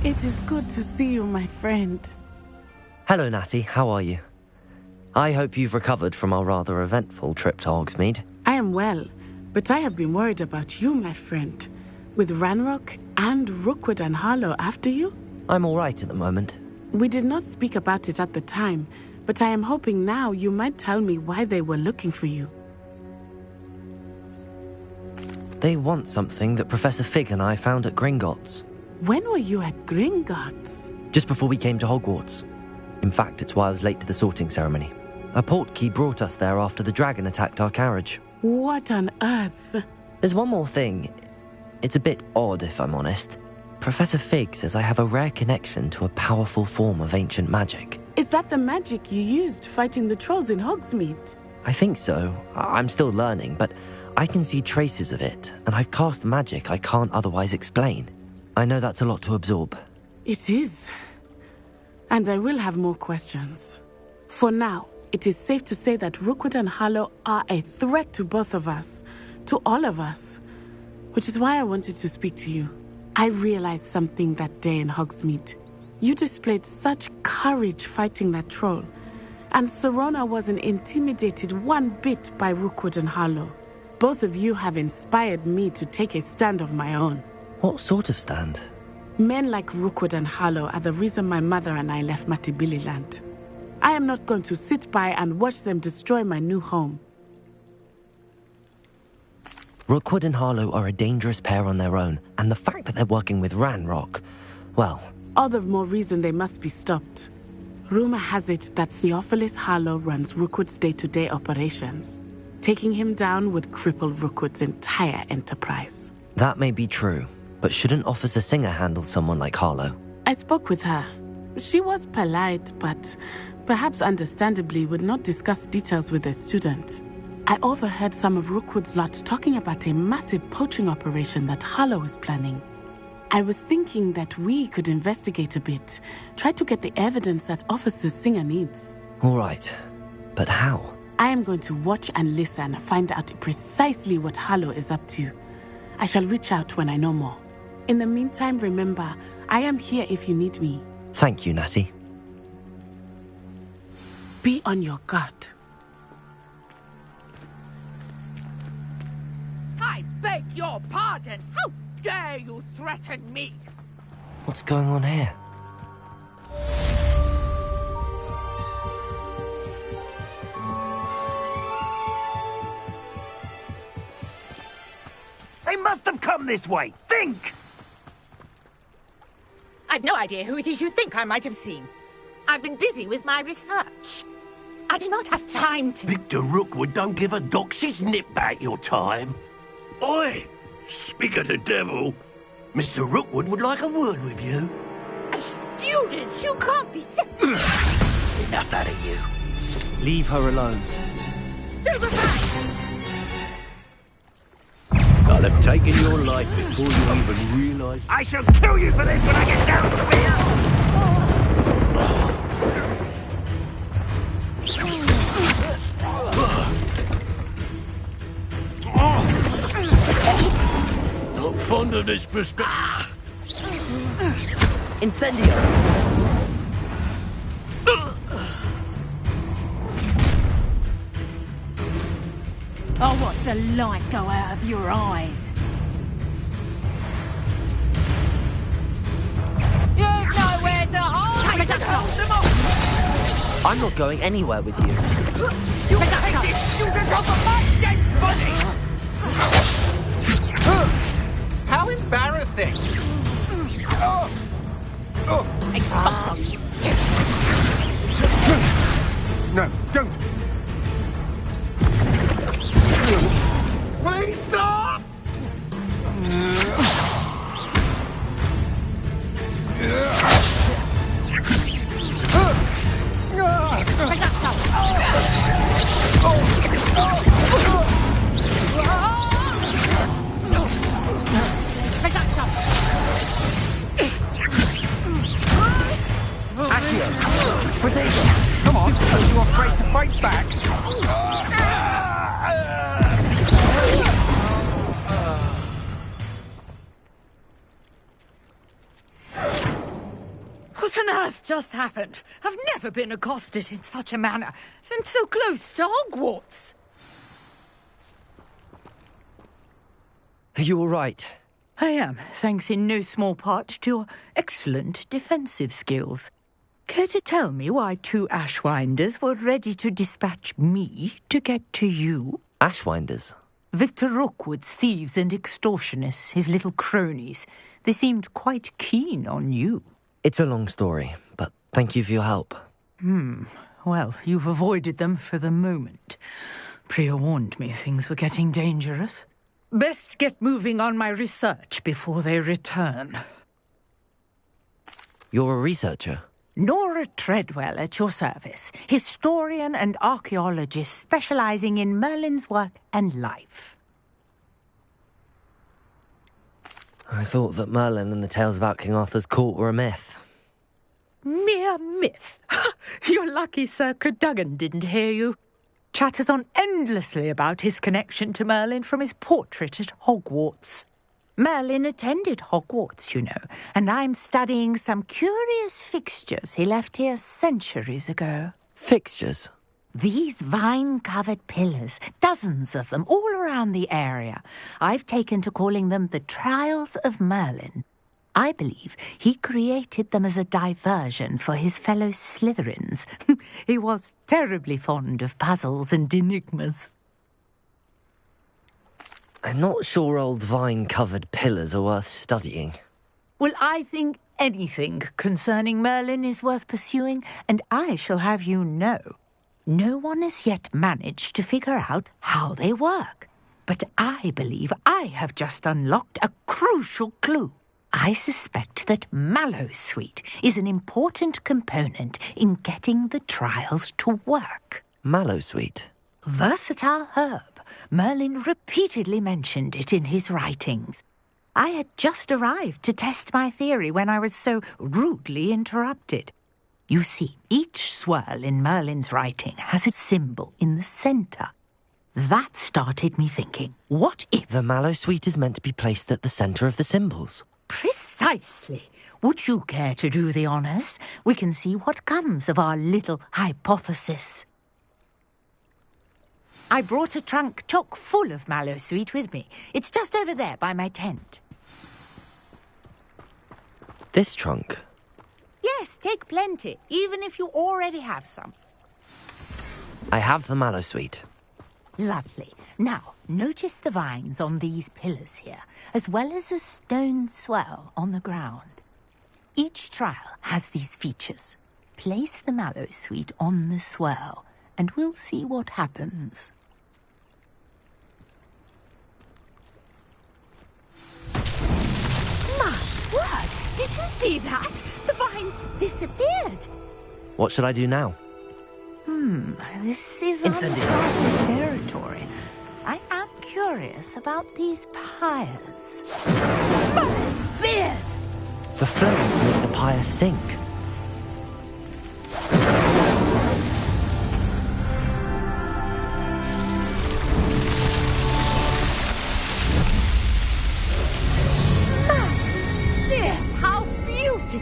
Q: It is good to see you, my friend.
B: Hello, Natty. How are you? I hope you've recovered from our rather eventful trip to Hogsmeade.
Q: I am well, but I have been worried about you, my friend. With Ranrock and Rookwood and Harlow after you?
B: I'm all right at the moment.
Q: We did not speak about it at the time, but I am hoping now you might tell me why they were looking for you.
B: They want something that Professor Fig and I found at Gringotts.
Q: When were you at Gringotts?
B: Just before we came to Hogwarts. In fact, it's why I was late to the sorting ceremony. A portkey brought us there after the dragon attacked our carriage.
Q: What on earth?
B: There's one more thing. It's a bit odd, if I'm honest. Professor Fig says I have a rare connection to a powerful form of ancient magic.
Q: Is that the magic you used fighting the trolls in Hogsmeade?
B: I think so. I'm still learning, but I can see traces of it, and I've cast magic I can't otherwise explain. I know that's a lot to absorb.
Q: It is. And I will have more questions. For now,
S: it is safe to say that Rookwood and Harlow are a threat to both of us, to all of us. Which is why I wanted to speak to you. I realized something that day in Hogsmeade. You displayed such courage fighting that troll, and Serona wasn't intimidated one bit by Rookwood and Harlow. Both of you have inspired me to take a stand of my own.
B: What sort of stand?
S: Men like Rookwood and Harlow are the reason my mother and I left Matibili land. I am not going to sit by and watch them destroy my new home.
B: Rookwood and Harlow are a dangerous pair on their own, and the fact that they're working with Ranrock, well...
S: all the more reason they must be stopped. Rumor has it that Theophilus Harlow runs Rookwood's day-to-day operations. Taking him down would cripple Rookwood's entire enterprise.
B: That may be true, but shouldn't Officer Singer handle someone like Harlow?
S: I spoke with her. She was polite, but perhaps understandably would not discuss details with a student. I overheard some of Rookwood's lot talking about a massive poaching operation that Harlow is planning. I was thinking that we could investigate a bit, try to get the evidence that Officer Singer needs.
B: All right, but how?
S: I am going to watch and listen, find out precisely what Harlow is up to. I shall reach out when I know more. In the meantime, remember, I am here if you need me.
B: Thank you, Natty.
S: Be on your guard.
J: I beg your pardon. How dare you threaten me?
B: What's going on here?
I: They must have come this way. Think!
E: I've no idea who it is you think I might have seen. I've been busy with my research. I do not have time to...
L: Victor Rookwood don't give a doxy's nip back your time. Oi! Speak of the devil. Mr. Rookwood would like a word with you.
J: A student? You can't be sick.
L: Enough out of you.
F: Leave her alone.
J: Stupefy!
L: I'll have taken your life before you even realise...
I: I shall kill you for this when I get down to
L: Not fond of this perspective.
F: Incendio!
J: I'll watch the light go out of your eyes. You've nowhere to hide! Hold them off!
F: I'm not going anywhere with you.
J: You take this student off of my dead body!
R: How embarrassing!
J: Expulse!
A: No, don't!
I: Please stop!
R: Accio! Potato! Come on, are you afraid to fight back?
J: What on earth just happened? I've never been accosted in such a manner, and so close to Hogwarts.
F: Are you all right?
J: I am, thanks in no small part to your excellent defensive skills. Care to tell me why two Ashwinders were ready to dispatch me to get to you?
B: Ashwinders?
J: Victor Rookwood's thieves and extortionists, his little cronies. They seemed quite keen on you.
B: It's a long story, but thank you for your help.
J: Well, you've avoided them for the moment. Priya warned me things were getting dangerous. Best get moving on my research before they return.
B: You're a researcher?
J: Nora Treadwell at your service, historian and archaeologist specializing in Merlin's work and life.
B: I thought that Merlin and the tales about King Arthur's court were a myth.
J: Mere myth. You're lucky Sir Cadogan didn't hear you. Chatters on endlessly about his connection to Merlin from his portrait at Hogwarts. Merlin attended Hogwarts, you know, and I'm studying some curious fixtures he left here centuries ago.
B: Fixtures?
J: These vine-covered pillars, dozens of them, all around the area. I've taken to calling them the Trials of Merlin. I believe he created them as a diversion for his fellow Slytherins. He was terribly fond of puzzles and enigmas.
B: I'm not sure old vine-covered pillars are worth studying.
J: Well, I think anything concerning Merlin is worth pursuing, and I shall have you know, no one has yet managed to figure out how they work. But I believe I have just unlocked a crucial clue. I suspect that Mallowsweet is an important component in getting the trials to work.
B: Mallowsweet?
J: Versatile herb. Merlin repeatedly mentioned it in his writings. I had just arrived to test my theory when I was so rudely interrupted. You see, each swirl in Merlin's writing has a symbol in the centre. That started me thinking, what if...
B: The Mallowsweet is meant to be placed at the centre of the symbols.
J: Precisely. Would you care to do the honours? We can see what comes of our little hypothesis. I brought a trunk chock full of Mallowsweet with me. It's just over there by my tent.
B: This trunk?
J: Yes, take plenty, even if you already have some.
B: I have the Mallowsweet.
J: Lovely. Now, notice the vines on these pillars here, as well as a stone swell on the ground. Each trial has these features. Place the Mallowsweet on the swell, and we'll see what happens. My word! Did you see that? The vines disappeared.
B: What should I do now?
J: This is
B: Incendiary
J: uncharted territory. I am curious about these pyres. Merlin's beard!
B: The flames make the pyre sink.
J: Merlin's beard! How beautiful!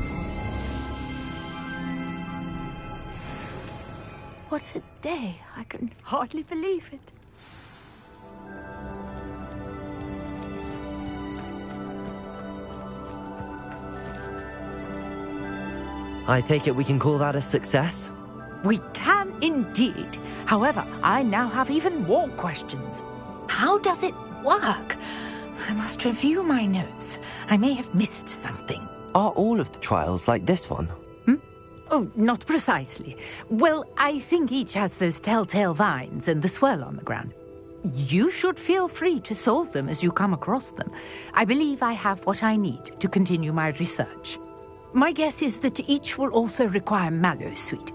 J: What a day! I can hardly believe it.
B: I take it we can call that a success?
J: We can indeed. However, I now have even more questions. How does it work? I must review my notes. I may have missed something.
B: Are all of the trials like this one?
J: Oh, not precisely. Well, I think each has those telltale vines and the swirl on the ground. You should feel free to solve them as you come across them. I believe I have what I need to continue my research. My guess is that each will also require Mallowsweet,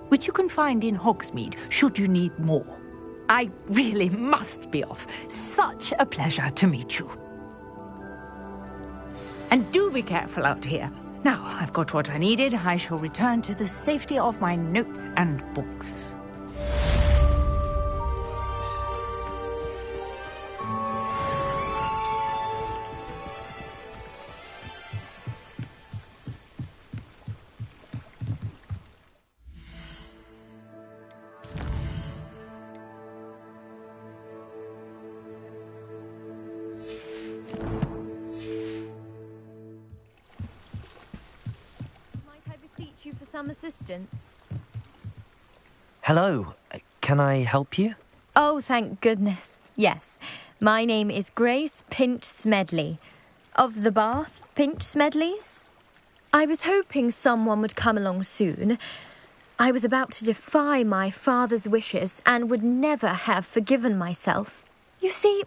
J: which you can find in Hogsmeade should you need more. I really must be off. Such a pleasure to meet you. And do be careful out here. Now I've got what I needed, I shall return to the safety of my notes and books.
T: Some assistance.
B: Hello. Can I help you?
T: Oh, thank goodness. Yes. My name is Grace Pinch Smedley. Of the Bath Pinch Smedleys. I was hoping someone would come along soon. I was about to defy my father's wishes and would never have forgiven myself. You see,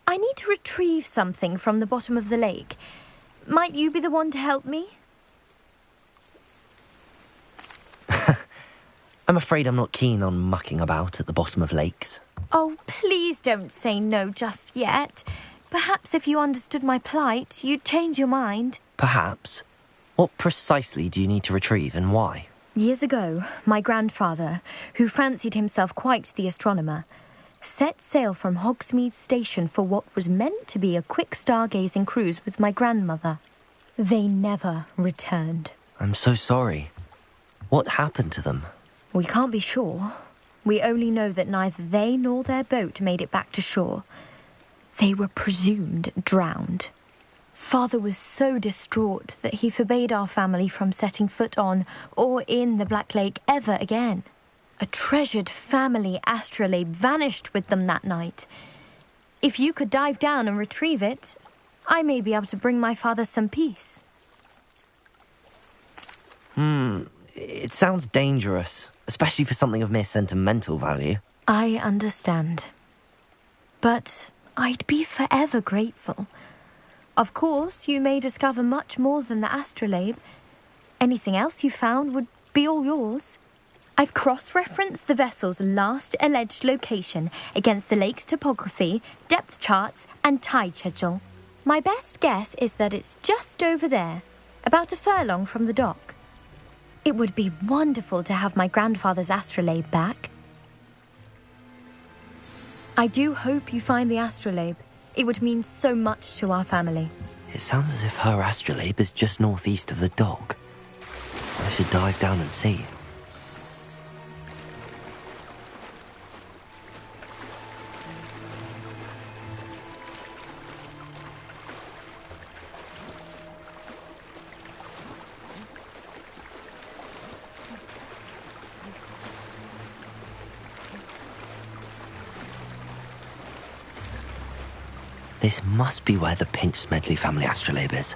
T: I need to retrieve something from the bottom of the lake. Might you be the one to help me?
B: I'm afraid I'm not keen on mucking about at the bottom of lakes.
T: Oh, please don't say no just yet. Perhaps if you understood my plight, you'd change your mind.
B: Perhaps. What precisely do you need to retrieve and why?
T: Years ago, my grandfather, who fancied himself quite the astronomer, set sail from Hogsmeade Station for what was meant to be a quick stargazing cruise with my grandmother. They never returned.
B: I'm so sorry. What happened to them?
T: We can't be sure. We only know that neither they nor their boat made it back to shore. They were presumed drowned. Father was so distraught that he forbade our family from setting foot on or in the Black Lake ever again. A treasured family astrolabe vanished with them that night. If you could dive down and retrieve it, I may be able to bring my father some peace.
B: It sounds dangerous, especially for something of mere sentimental value.
T: I understand. But I'd be forever grateful. Of course, you may discover much more than the astrolabe. Anything else you found would be all yours. I've cross-referenced the vessel's last alleged location against the lake's topography, depth charts, and tide schedule. My best guess is that it's just over there, about a furlong from the dock. It would be wonderful to have my grandfather's astrolabe back. I do hope you find the astrolabe. It would mean so much to our family.
B: It sounds as if her astrolabe is just northeast of the dock. I should dive down and see. This must be where the Pinch Smedley family astrolabe is.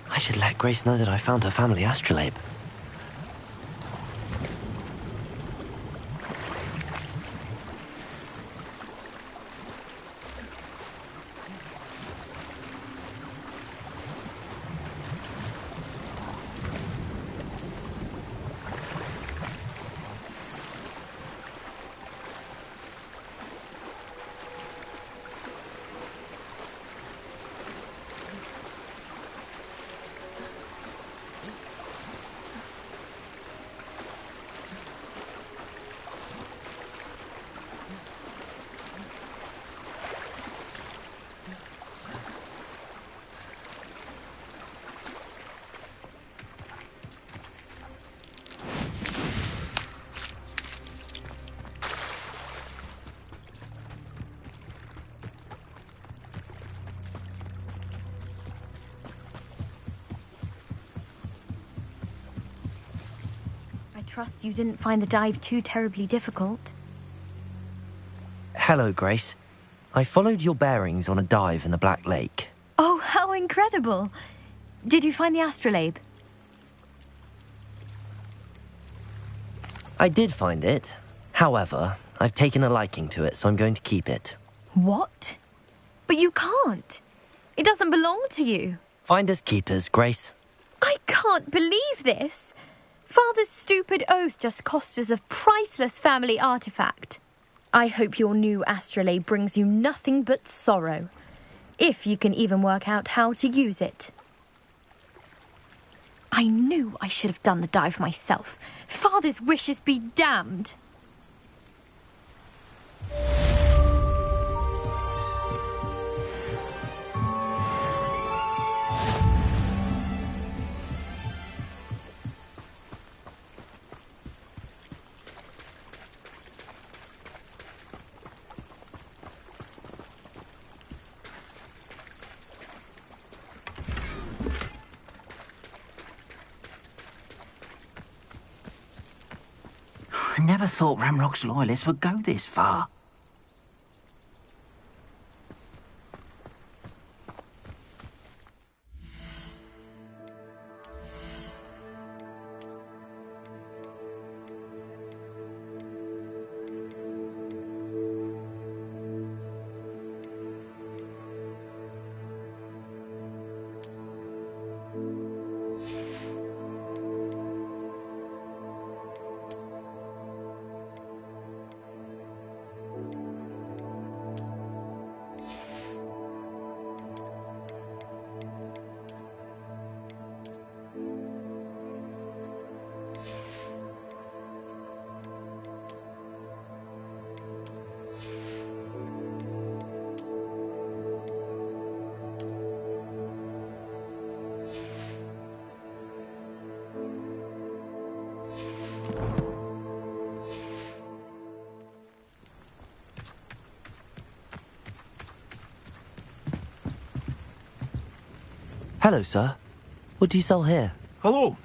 B: I should let Grace know that I found her family astrolabe.
T: Trust you didn't find the dive too terribly difficult.
B: Hello, Grace. I followed your bearings on a dive in the Black Lake.
T: Oh, how incredible! Did you find the astrolabe?
B: I did find it. However, I've taken a liking to it, so I'm going to keep it.
T: What? But you can't. It doesn't belong to you.
B: Finders keepers, Grace.
T: I can't believe this. Father's stupid oath just cost us a priceless family artifact. I hope your new astrolabe brings you nothing but sorrow, if you can even work out how to use it. I knew I should have done the dive myself. Father's wishes be damned.
I: I never thought Ramrock's loyalists would go this far.
B: Hello, sir. What do you sell here?
U: Hello,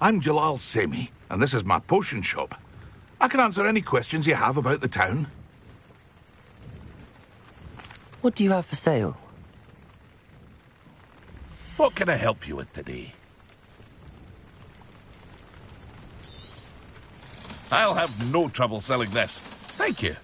U: I'm Jalal Semi, and this is my potion shop. I can answer any questions you have about the town.
B: What do you have for sale?
U: What can I help you with today? I'll have no trouble selling this. Thank you.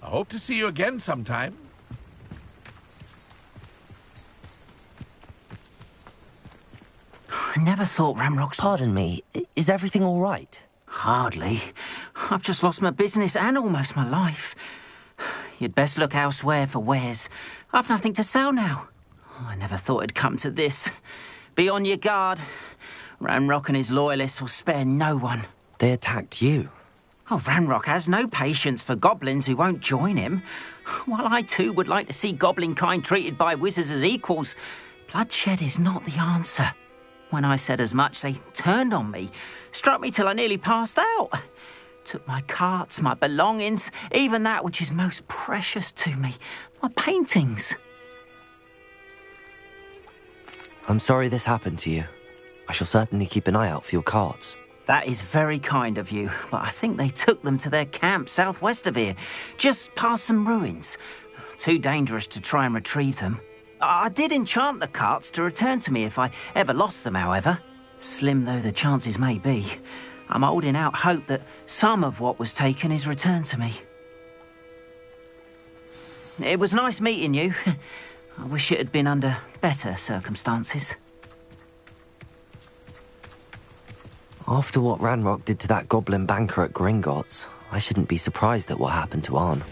U: I hope to see you again sometime.
E: I never thought Ramrock's...
B: Pardon me, is everything all right?
E: Hardly. I've just lost my business and almost my life. You'd best look elsewhere for wares. I've nothing to sell now. I never thought it'd come to this. Be on your guard. Ranrock and his loyalists will spare no one.
B: They attacked you?
E: Oh, Ranrock has no patience for goblins who won't join him. While I too would like to see goblin kind treated by wizards as equals, bloodshed is not the answer. When I said as much, they turned on me, struck me till I nearly passed out. Took my carts, my belongings, even that which is most precious to me, my paintings.
B: I'm sorry this happened to you. I shall certainly keep an eye out for your carts.
E: That is very kind of you, but I think they took them to their camp southwest of here, just past some ruins. Too dangerous to try and retrieve them. I did enchant the carts to return to me if I ever lost them, however. Slim though the chances may be, I'm holding out hope that some of what was taken is returned to me. It was nice meeting you. I wish it had been under better circumstances.
B: After what Ranrock did to that goblin banker at Gringotts, I shouldn't be surprised at what happened to Arn.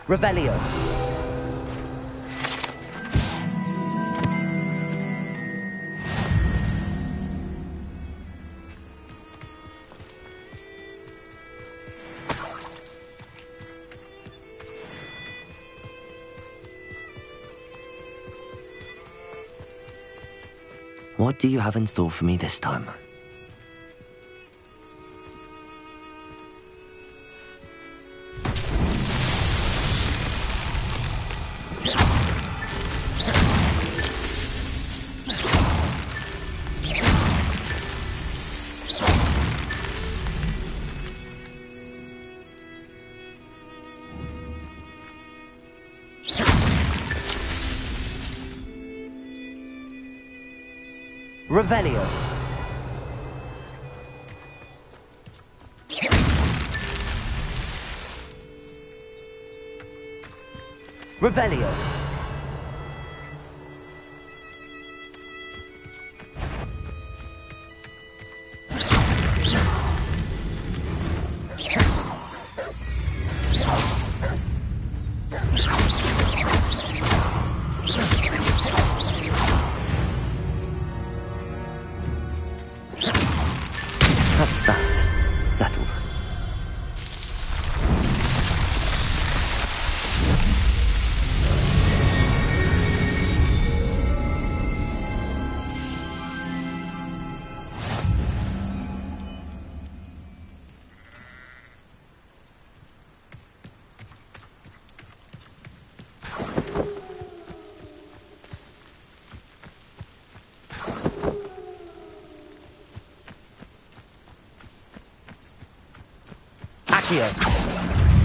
B: Revelio. What do you have in store for me this time? Revelio. Revelio. That's that. Settled.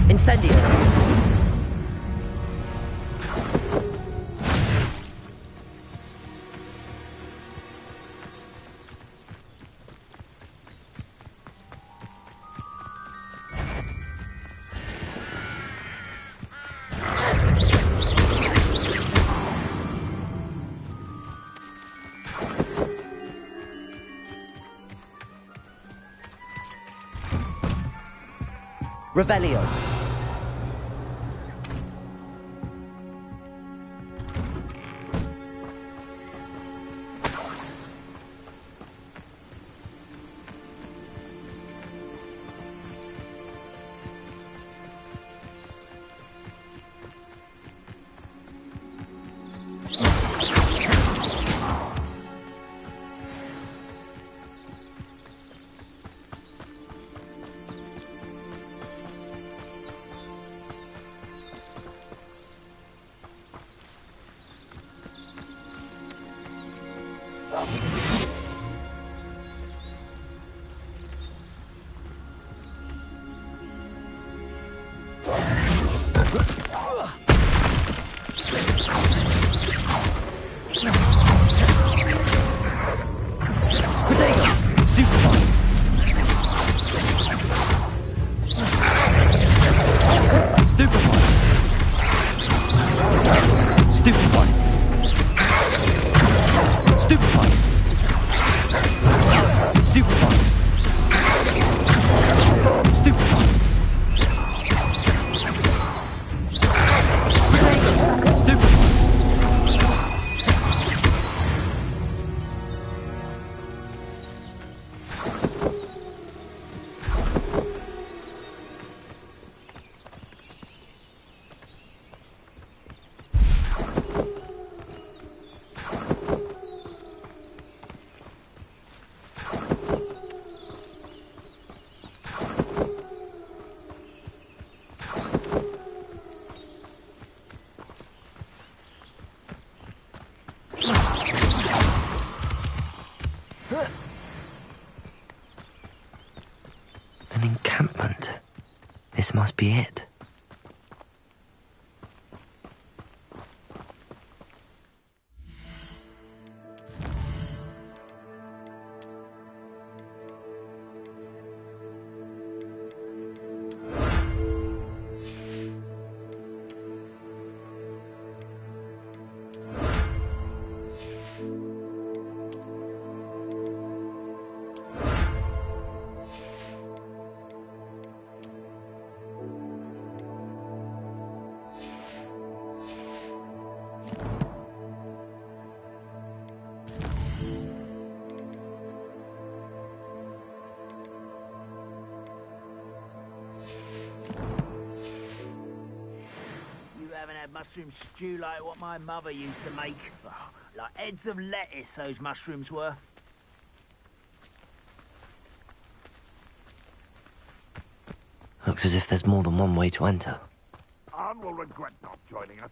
B: Incendio. Revelio. An encampment. This must be it.
K: Mushroom stew like what my mother used to make. Oh, like heads of lettuce, those mushrooms were.
B: Looks as if there's more than one way to enter.
U: Arn will regret not joining us.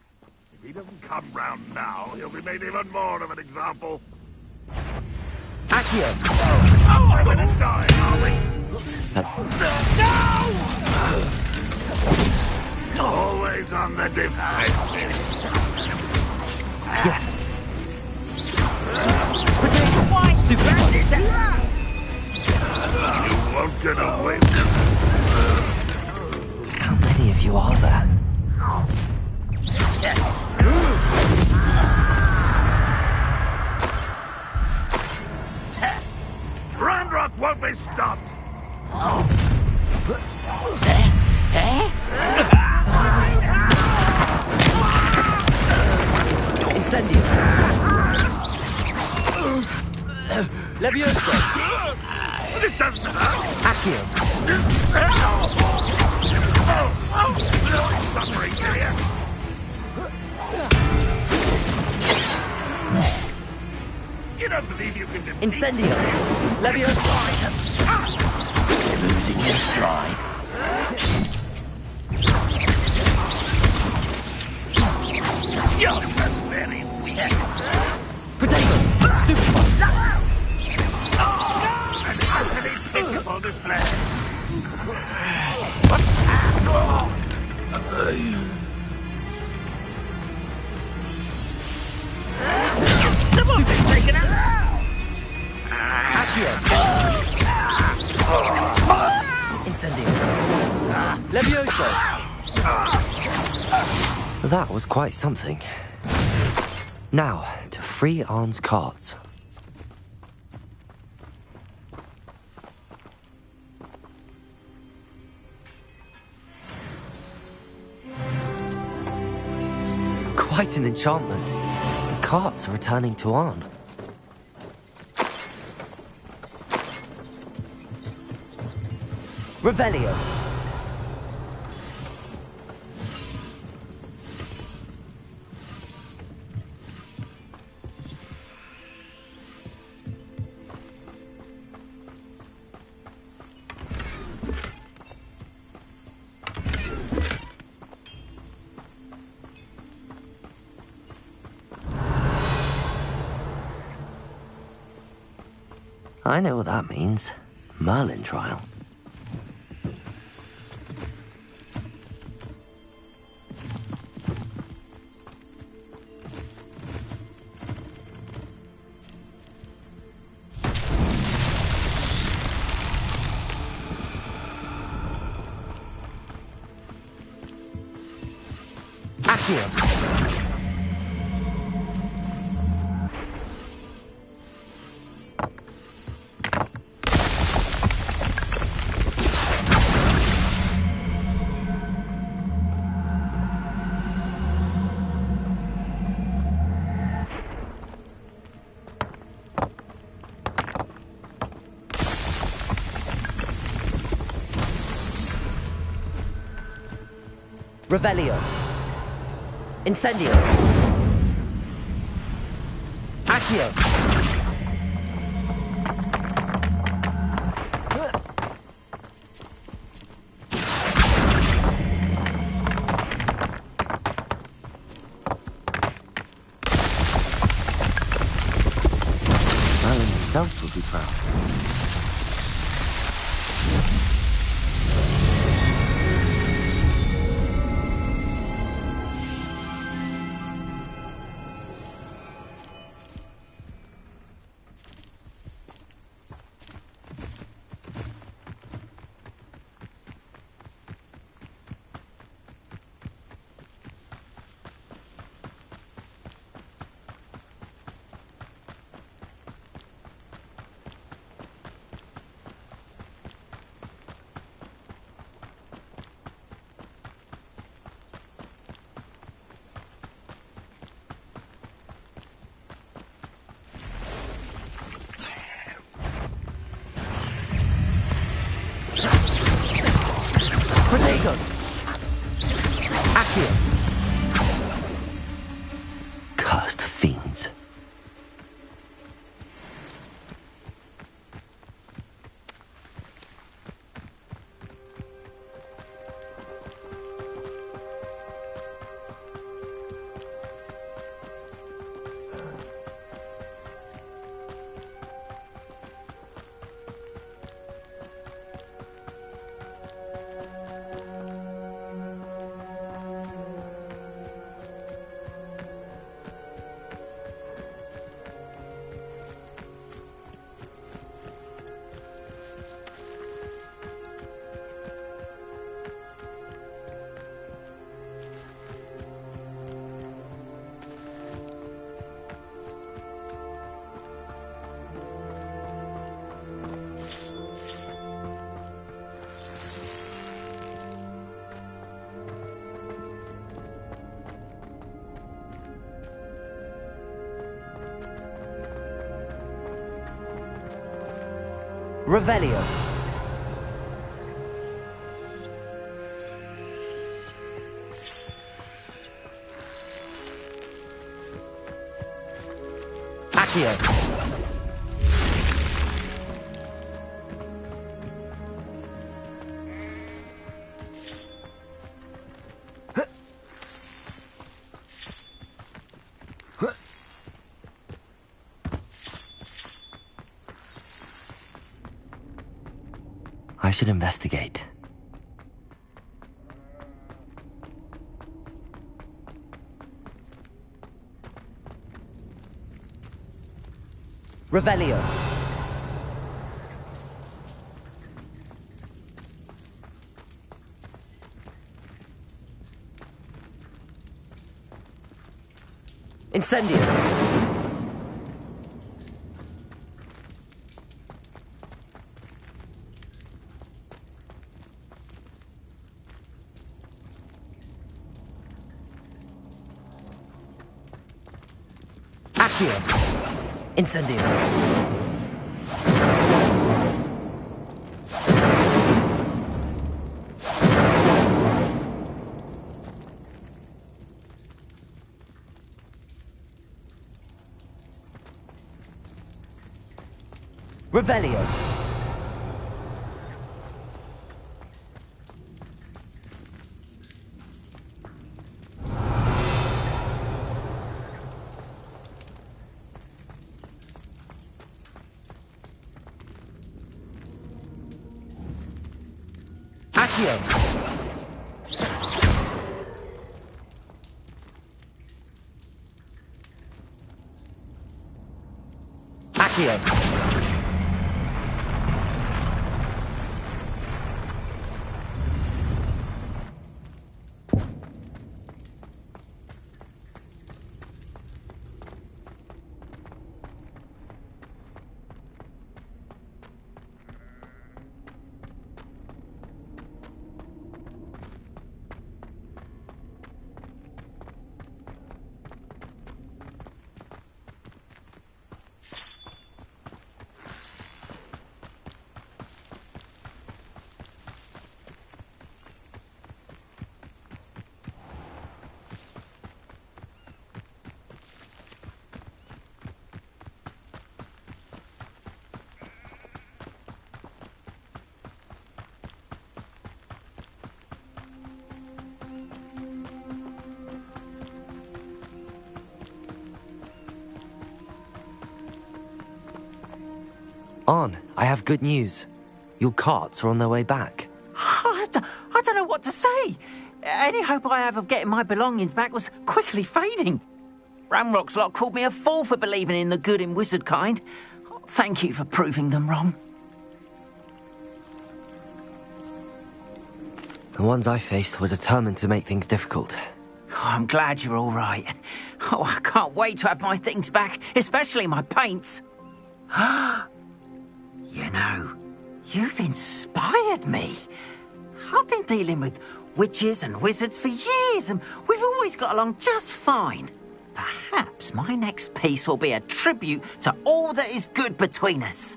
U: If he doesn't come round now, he'll be made even more of an example.
B: Accio!
U: Oh, we're gonna die, are we? No! Always on the defensive.
B: Yes.
K: Why? Stupid.
U: You won't get away.
B: How many of you are there?
U: Grandrock won't be stopped.
B: Incendio. Levioso.
U: This doesn't hurt.
B: Accio.
U: Suffering here. You don't believe you can defeat
B: Incendio. Levioso.
K: Losing your stride.
U: You're the very
B: Potato. Stupid.
U: An utterly pitiful display.
K: Stupid taken out.
B: Accio. Incendio. Levioso. That was quite something. Now, to free Arn's carts. Despite an enchantment, the carts are returning to Arn. Revelio. I know what that means. Merlin trial. Accio. Revelio. Incendio. Accio. Merlin himself would be proud. Protego! Accio! Cursed fiends. Revelio. Accio. I should investigate. Revelio. Incendio. Accio. Incendio. Revelio. Accio. Accio. On, I have good news. Your carts are on their way back.
E: I don't know what to say. Any hope I have of getting my belongings back was quickly fading. Ramrock's lot called me a fool for believing in the good in wizard kind. Thank you for proving them wrong.
B: The ones I faced were determined to make things difficult.
E: Oh, I'm glad you're all right. Oh, I can't wait to have my things back, especially my paints. You know, you've inspired me. I've been dealing with witches and wizards for years, and we've always got along just fine. Perhaps my next piece will be a tribute to all that is good between us.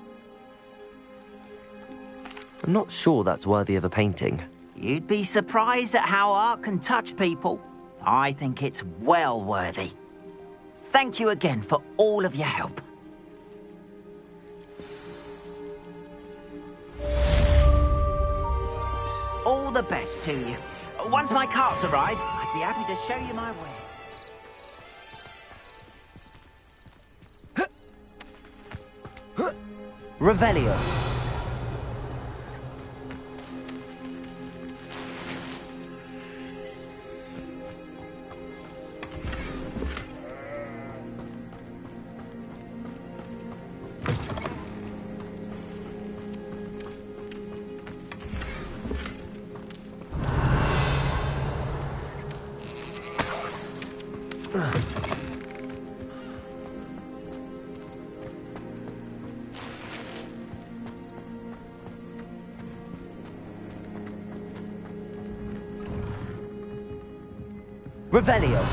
B: I'm not sure that's worthy of a painting.
E: You'd be surprised at how art can touch people. I think it's well worthy. Thank you again for all of your help. All the best to you. Once my carts arrive, I'd be happy to show you my wares.
B: Revelio. Revelio.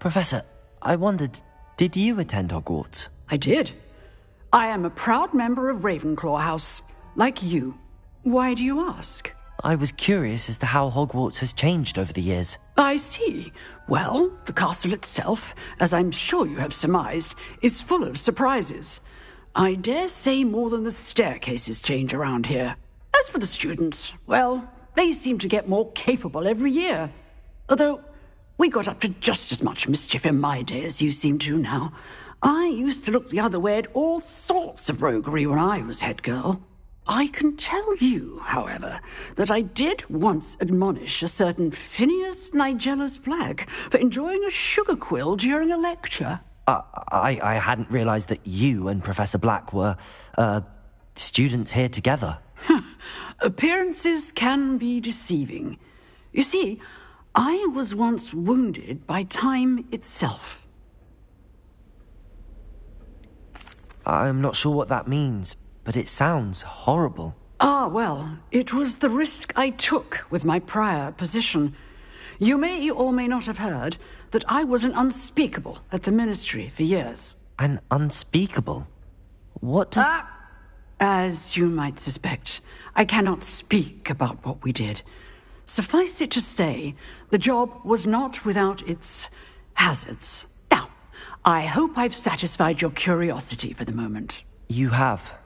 B: Professor, I wondered, did you attend Hogwarts?
D: I did. I am a proud member of Ravenclaw House, like you. Why do you ask?
B: I was curious as to how Hogwarts has changed over the years.
D: I see. Well, the castle itself, as I'm sure you have surmised, is full of surprises. I dare say more than the staircases change around here. As for the students, well, they seem to get more capable every year. Although, we got up to just as much mischief in my day as you seem to now. I used to look the other way at all sorts of roguery when I was head girl. I can tell you, however, that I did once admonish a certain Phineas Nigellus Black for enjoying a sugar quill during a lecture.
B: I hadn't realized that you and Professor Black were, students here together.
D: Appearances can be deceiving. You see, I was once wounded by time itself.
B: I'm not sure what that means, but it sounds horrible.
D: Ah, well, it was the risk I took with my prior position. You may or may not have heard that I was an unspeakable at the Ministry for years.
B: An unspeakable? What does...
D: As you might suspect, I cannot speak about what we did. Suffice it to say, the job was not without its hazards. Now, I hope I've satisfied your curiosity for the moment.
B: You have.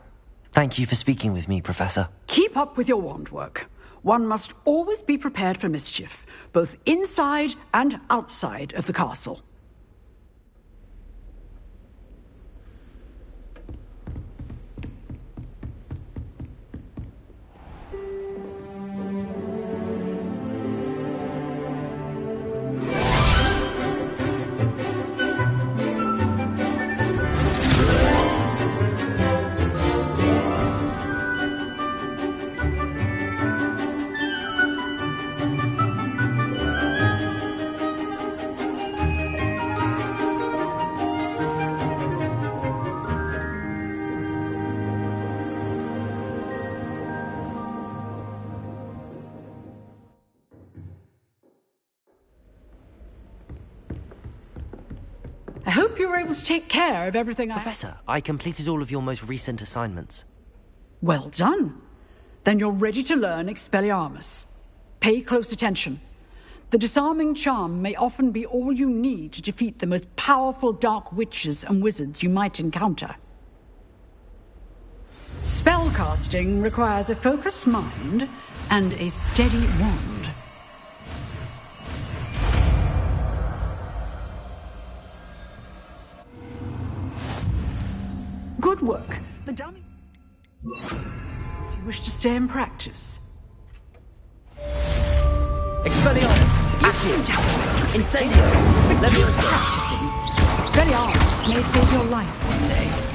B: Thank you for speaking with me, Professor.
D: Keep up with your wand work. One must always be prepared for mischief, both inside and outside of the castle. I hope you were able to take care of everything
B: Professor, I completed all of your most recent assignments.
D: Well done. Then you're ready to learn Expelliarmus. Pay close attention. The disarming charm may often be all you need to defeat the most powerful dark witches and wizards you might encounter. Spellcasting requires a focused mind and a steady wand. Good work. The dummy... If you wish to stay and practice...
B: Expelliarmus! Accio! Incendio! Leviosa!
D: Practicing. Expelliarmus may save your life one day.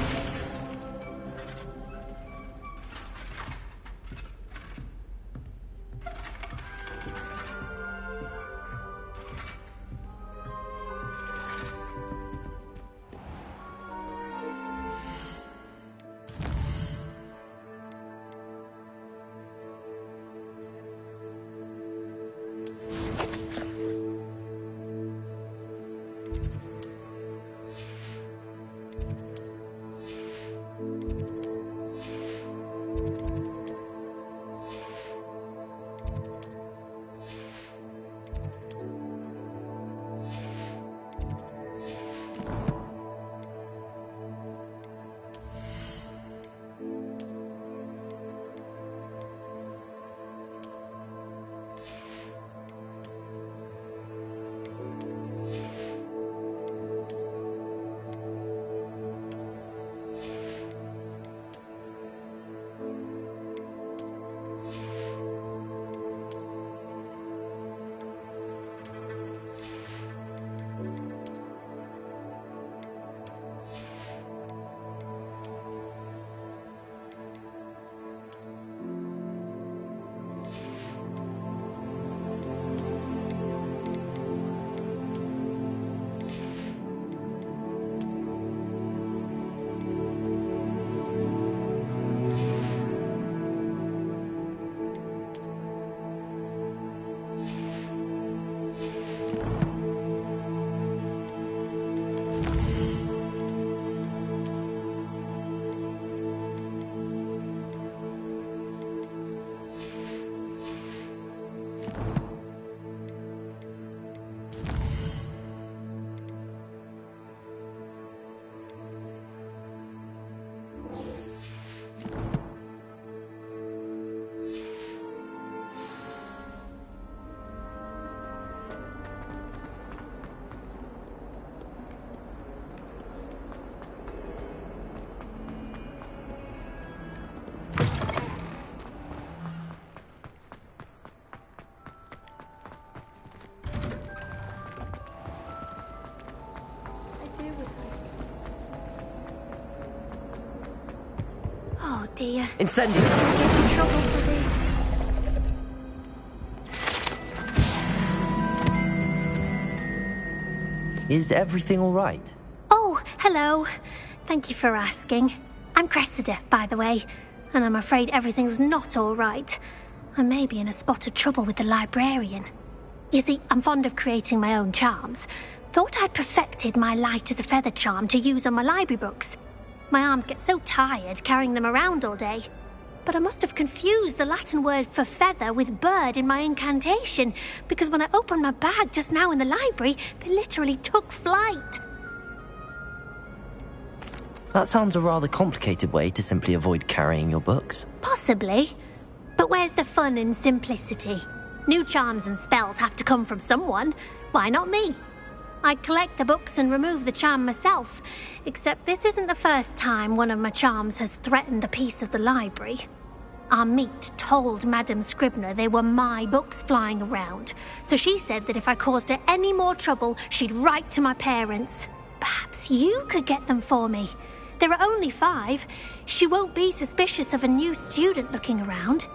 G: dear.
B: Incendio!
G: I'll get in trouble for this.
B: Is everything all right?
G: Oh, hello. Thank you for asking. I'm Cressida, by the way, and I'm afraid everything's not all right. I may be in a spot of trouble with the librarian. You see, I'm fond of creating my own charms. Thought I'd perfected my light as a feather charm to use on my library books. My arms get so tired carrying them around all day. But I must have confused the Latin word for feather with bird in my incantation, because when I opened my bag just now in the library, they literally took flight.
B: That sounds a rather complicated way to simply avoid carrying your books.
G: Possibly. But where's the fun in simplicity? New charms and spells have to come from someone. Why not me? I'd collect the books and remove the charm myself, except this isn't the first time one of my charms has threatened the peace of the library. Our meet told Madame Scribner they were my books flying around, so she said that if I caused her any more trouble, she'd write to my parents. Perhaps you could get them for me. There are only 5. She won't be suspicious of a new student looking around.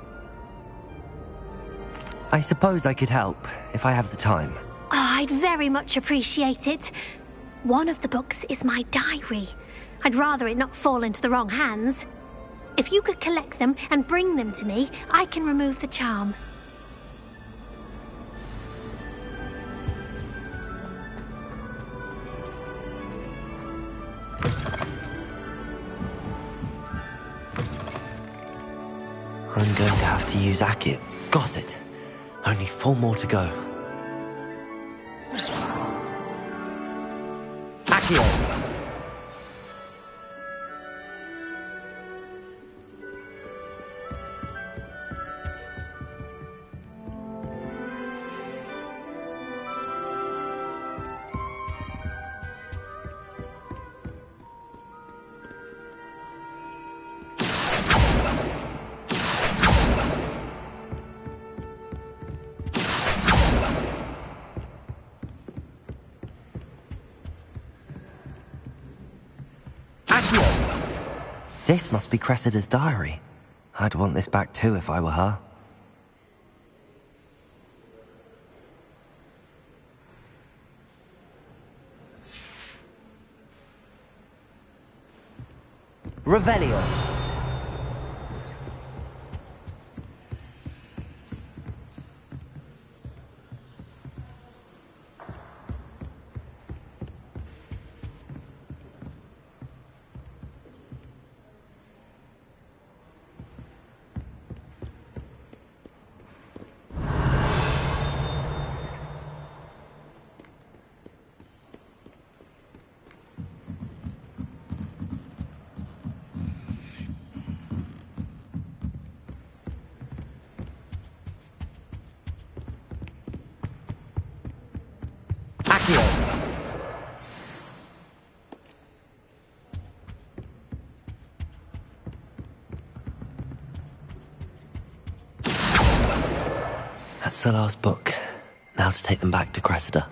B: I suppose I could help, if I have the time.
G: Oh, I'd very much appreciate it. One of the books is my diary. I'd rather it not fall into the wrong hands. If you could collect them and bring them to me, I can remove the charm.
B: I'm going to have to use Accio. Got it. Only 4 more to go. Accio! This must be Cressida's diary. I'd want this back too if I were her. Revelio. That's the last book. Now to take them back to Cressida.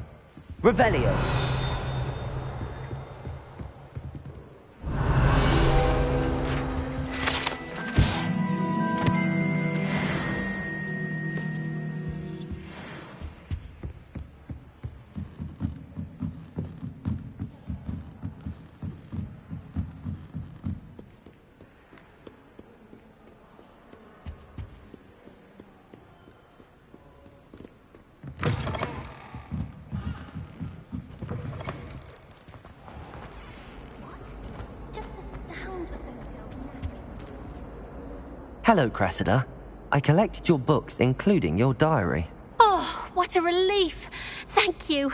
B: Revelio! Hello, Cressida. I collected your books, including your diary.
G: Oh, what a relief. Thank you.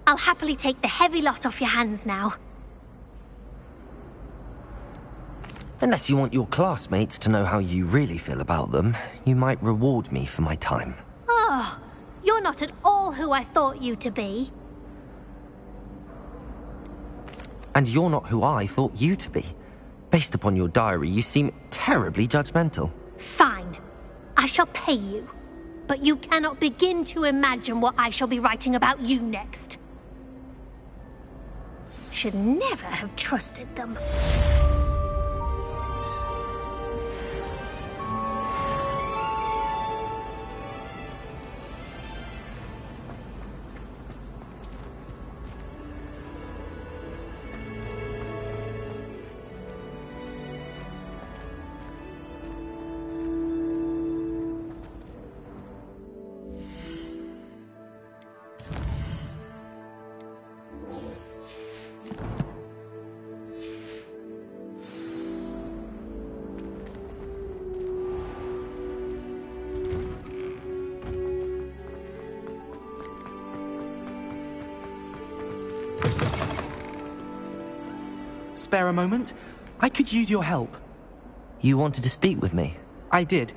G: I'll happily take the heavy lot off your hands now.
B: Unless you want your classmates to know how you really feel about them, you might reward me for my time.
G: Oh, you're not at all who I thought you to be.
B: And you're not who I thought you to be. Based upon your diary, you seem terribly judgmental.
G: Fine. I shall pay you. But you cannot begin to imagine what I shall be writing about you next. Should never have trusted them.
O: spare a moment? I could use your help.
B: You wanted to speak with me?
O: I did.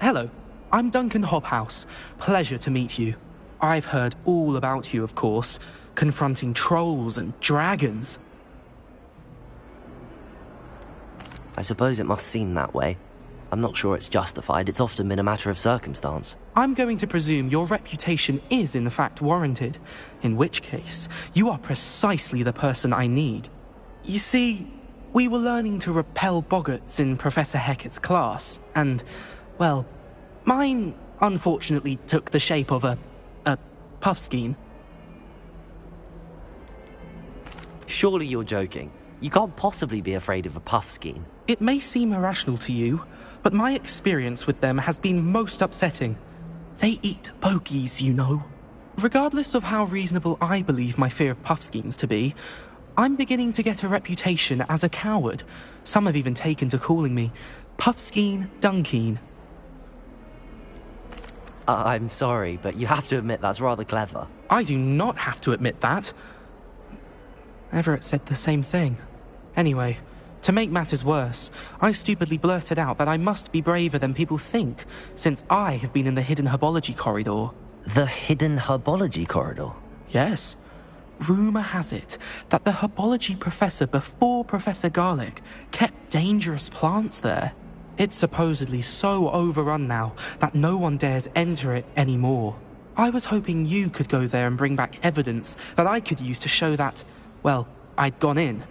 O: Hello, I'm Duncan Hobhouse. Pleasure to meet you. I've heard all about you, of course, confronting trolls and dragons.
B: I suppose it must seem that way. I'm not sure it's justified. It's often been a matter of circumstance.
O: I'm going to presume your reputation is in fact warranted, in which case, you are precisely the person I need. You see, we were learning to repel boggarts in Professor Hecat's class, and, well, mine unfortunately took the shape of a puffskein.
B: Surely you're joking. You can't possibly be afraid of a puffskein.
O: It may seem irrational to you, but my experience with them has been most upsetting. They eat bogies, you know. Regardless of how reasonable I believe my fear of puffskeins to be, I'm beginning to get a reputation as a coward. Some have even taken to calling me Puffskeen Dunkeen.
B: I'm sorry, but you have to admit that's rather clever.
O: I do not have to admit that. Everett said the same thing. Anyway, to make matters worse, I stupidly blurted out that I must be braver than people think, since I have been in the hidden herbology corridor.
B: The hidden herbology corridor?
O: Yes. Rumour has it that the herbology professor before Professor Garlick kept dangerous plants there. It's supposedly so overrun now that no one dares enter it anymore. I was hoping you could go there and bring back evidence that I could use to show that, well, I'd gone in.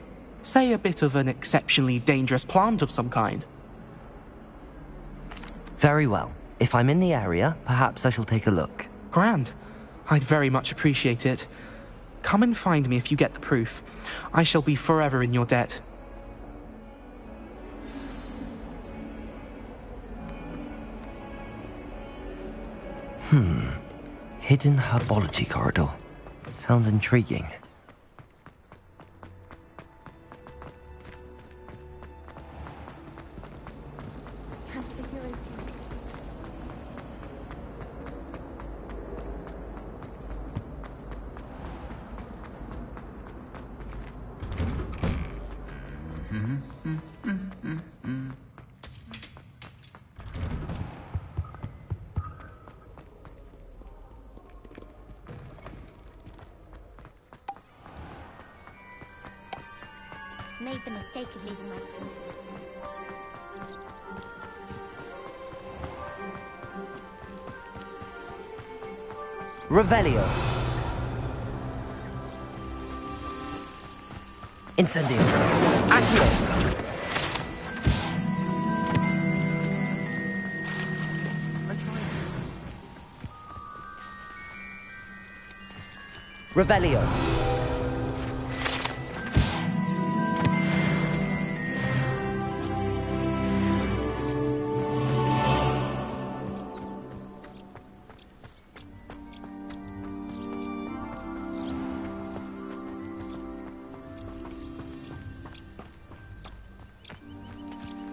O: Say a bit of an exceptionally dangerous plant of some kind.
B: Very well. If I'm in the area, perhaps I shall take a look.
O: Grand. I'd very much appreciate it. Come and find me if you get the proof. I shall be forever in your debt.
B: Hidden herbology corridor. Sounds intriguing.
H: Made the mistake of leaving my pen.
B: Revelio. Incendio. Accio. Revelio.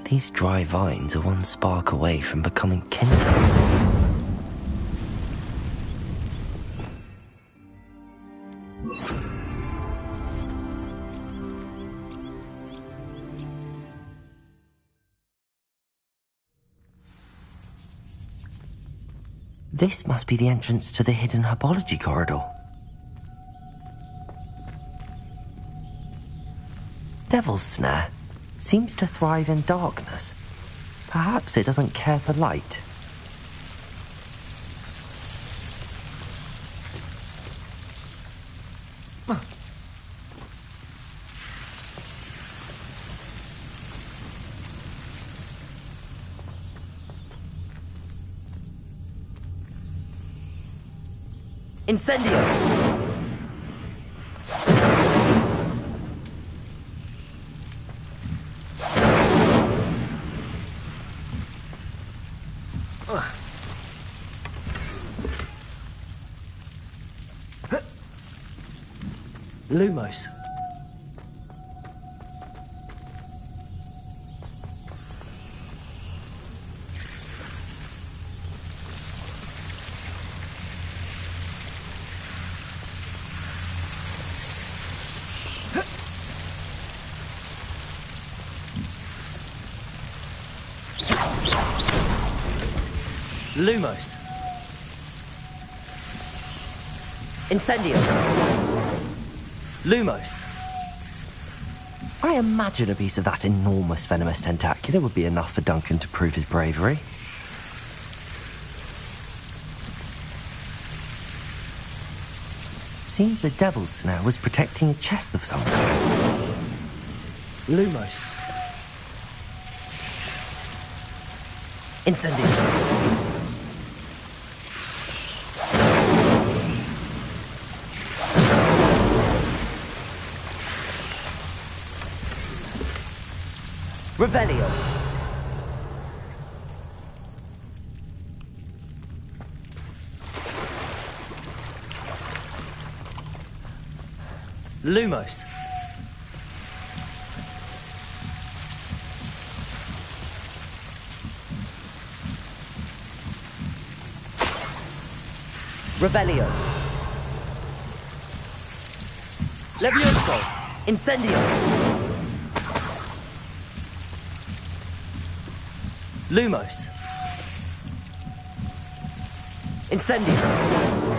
B: These dry vines are one spark away from becoming kindling. This must be the entrance to the hidden herbology corridor. Devil's Snare seems to thrive in darkness. Perhaps it doesn't care for light. Incendio! Lumos. Lumos. Incendio. Lumos. I imagine a piece of that enormous venomous tentacular would be enough for Duncan to prove his bravery. Seems the devil's snare was protecting a chest of some kind. Lumos. Incendio. Revelio. Lumos. Revelio. Levioso. Incendio. Lumos. Incendio.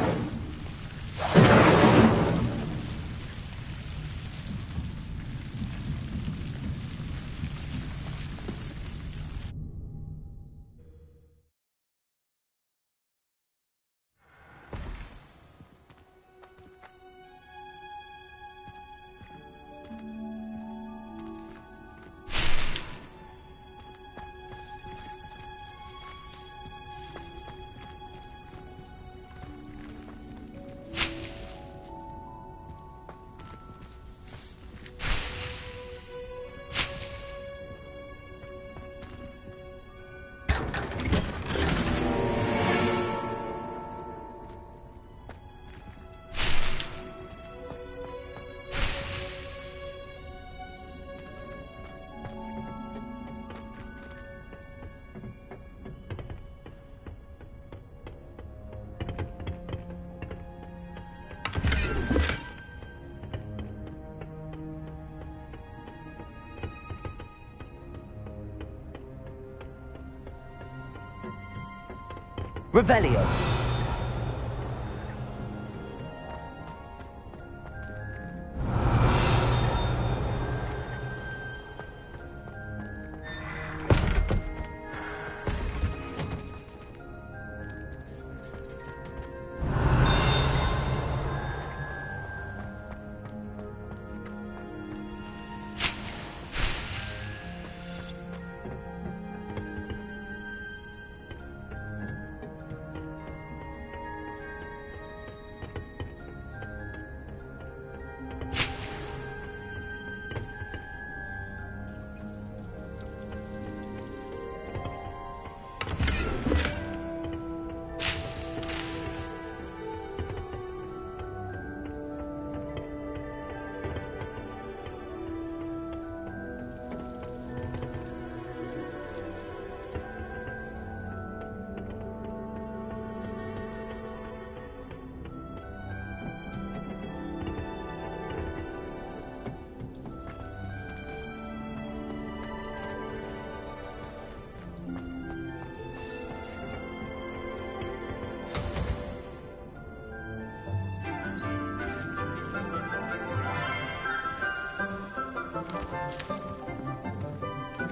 B: Revelio.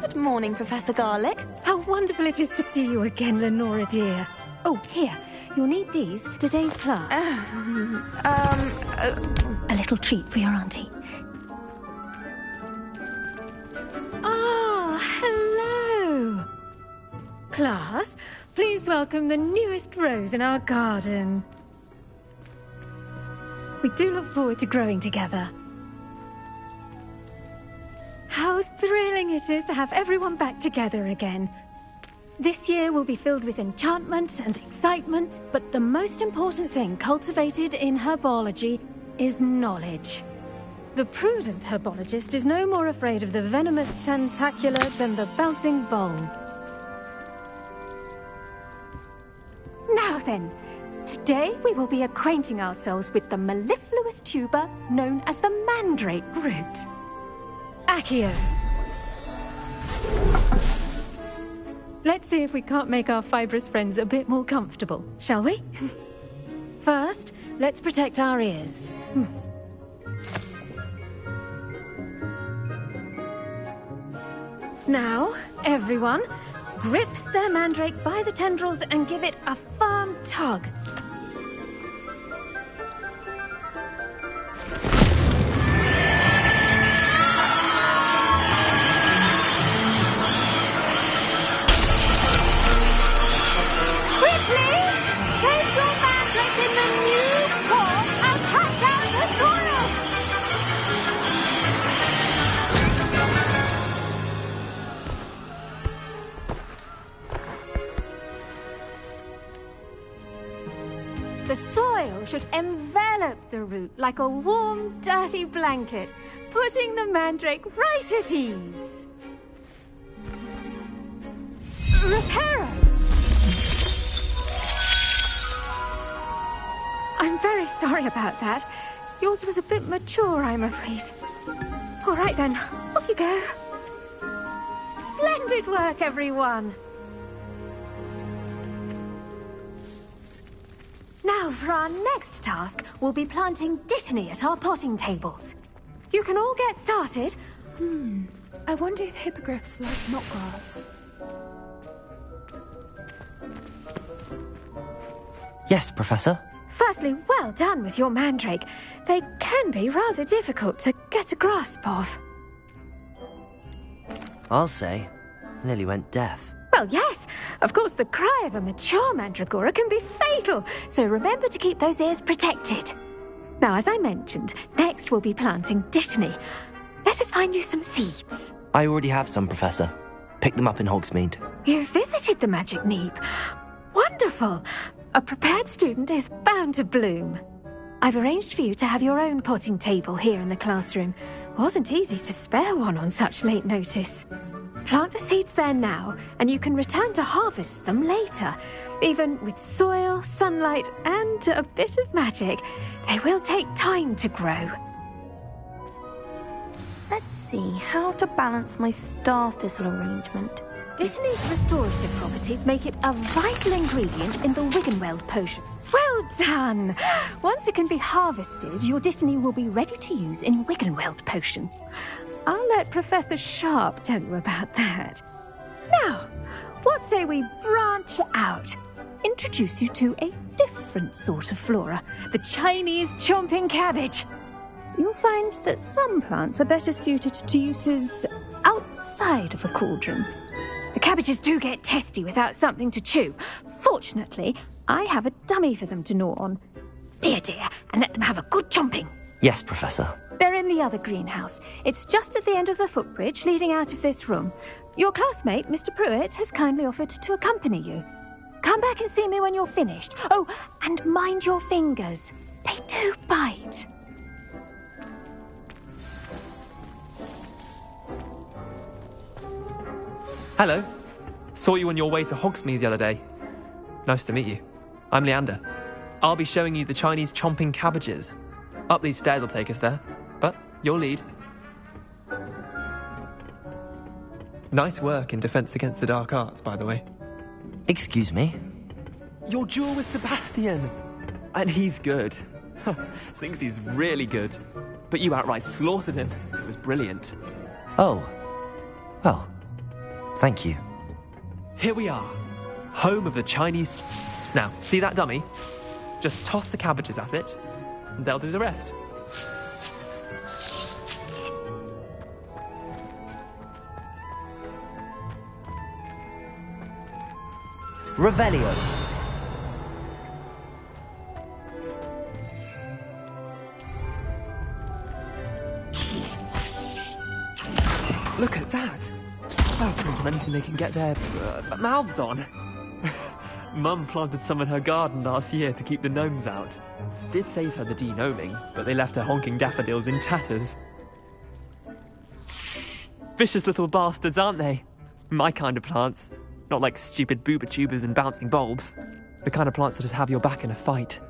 M: Good morning, Professor Garlic.
V: How wonderful it is to see you again, Lenora dear. Oh, here. You'll need these for today's class. A little treat for your auntie. Ah, hello. Class, please welcome the newest rose in our garden. We do look forward to growing together. How thrilling it is to have everyone back together again. This year will be filled with enchantment and excitement, but the most important thing cultivated in herbology is knowledge. The prudent herbologist is no more afraid of the venomous tentacula than the bouncing vole. Now then, today we will be acquainting ourselves with the mellifluous tuber known as the mandrake root. Accio. Let's see if we can't make our fibrous friends a bit more comfortable, shall we? First, let's protect our ears. Now, everyone, grip their mandrake by the tendrils and give it a firm tug. Quickly! Place your mandrake in the new form and cut out the soil! The soil should envelop the root like a warm, dirty blanket, putting the mandrake right at ease. Reparo! I'm very sorry about that. Yours was a bit mature, I'm afraid. All right then, off you go. Splendid work, everyone. Now, for our next task, we'll be planting dittany at our potting tables. You can all get started.
O: I wonder if hippogriffs like knotgrass.
B: Yes, Professor.
V: Firstly, well done with your mandrake. They can be rather difficult to get a grasp of.
B: I'll say. Nearly went deaf.
V: Well, yes. Of course, the cry of a mature mandragora can be fatal, so remember to keep those ears protected. Now, as I mentioned, next we'll be planting dittany. Let us find you some seeds.
B: I already have some, Professor. Picked them up in Hogsmeade.
V: You visited the Magic Neep. Wonderful. A prepared student is bound to bloom. I've arranged for you to have your own potting table here in the classroom. Wasn't easy to spare one on such late notice. Plant the seeds there now, and you can return to harvest them later. Even with soil, sunlight, and a bit of magic, they will take time to grow.
M: Let's see how to balance my star thistle arrangement.
V: Dittany's restorative properties make it a vital ingredient in the Wiggenweld potion. Well done! Once it can be harvested, your dittany will be ready to use in Wiggenweld potion. I'll let Professor Sharp tell you about that. Now, what say we branch out? Introduce you to a different sort of flora, the Chinese chomping cabbage. You'll find that some plants are better suited to uses outside of a cauldron. The cabbages do get testy without something to chew. Fortunately, I have a dummy for them to gnaw on. Be dear, and let them have a good chomping.
B: Yes, Professor.
V: They're in the other greenhouse. It's just at the end of the footbridge leading out of this room. Your classmate, Mr. Pruitt, has kindly offered to accompany you. Come back and see me when you're finished. Oh, and mind your fingers. They do bite.
O: Hello. Saw you on your way to Hogsmeade the other day. Nice to meet you. I'm Leander. I'll be showing you the Chinese chomping cabbages. Up these stairs will take us there, but you'll lead. Nice work in Defense Against the Dark Arts, by the way.
B: Excuse me?
O: Your duel with Sebastian! And he's good. Thinks he's really good. But you outright slaughtered him. It was brilliant.
B: Oh. Well, thank you.
O: Here we are. Home of the Chinese... Now, see that dummy? Just toss the cabbages at it, and they'll do the rest.
B: Revelio.
O: Look at that! I'll print on anything they can get their mouths on. Mum planted some in her garden last year to keep the gnomes out. Did save her the de-gnoming, but they left her honking daffodils in tatters. Vicious little bastards, aren't they? My kind of plants. Not like stupid booba tubers and bouncing bulbs. The kind of plants that just have your back in a fight.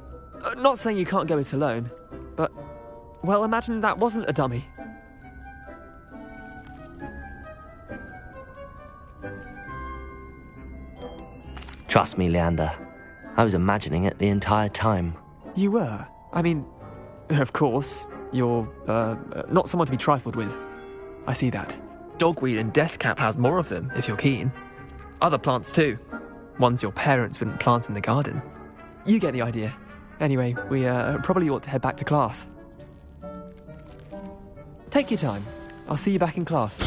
O: Not saying you can't go it alone, but... Well, imagine that wasn't a dummy.
B: Trust me, Leander. I was imagining it the entire time.
N: You were? I mean, of course, you're, not someone to be trifled with. I see that. Dogweed and deathcap has more of them, if you're keen. Other plants too. Ones your parents wouldn't plant in the garden. You get the idea. Anyway, we probably ought to head back to class. Take your time. I'll see you back in class.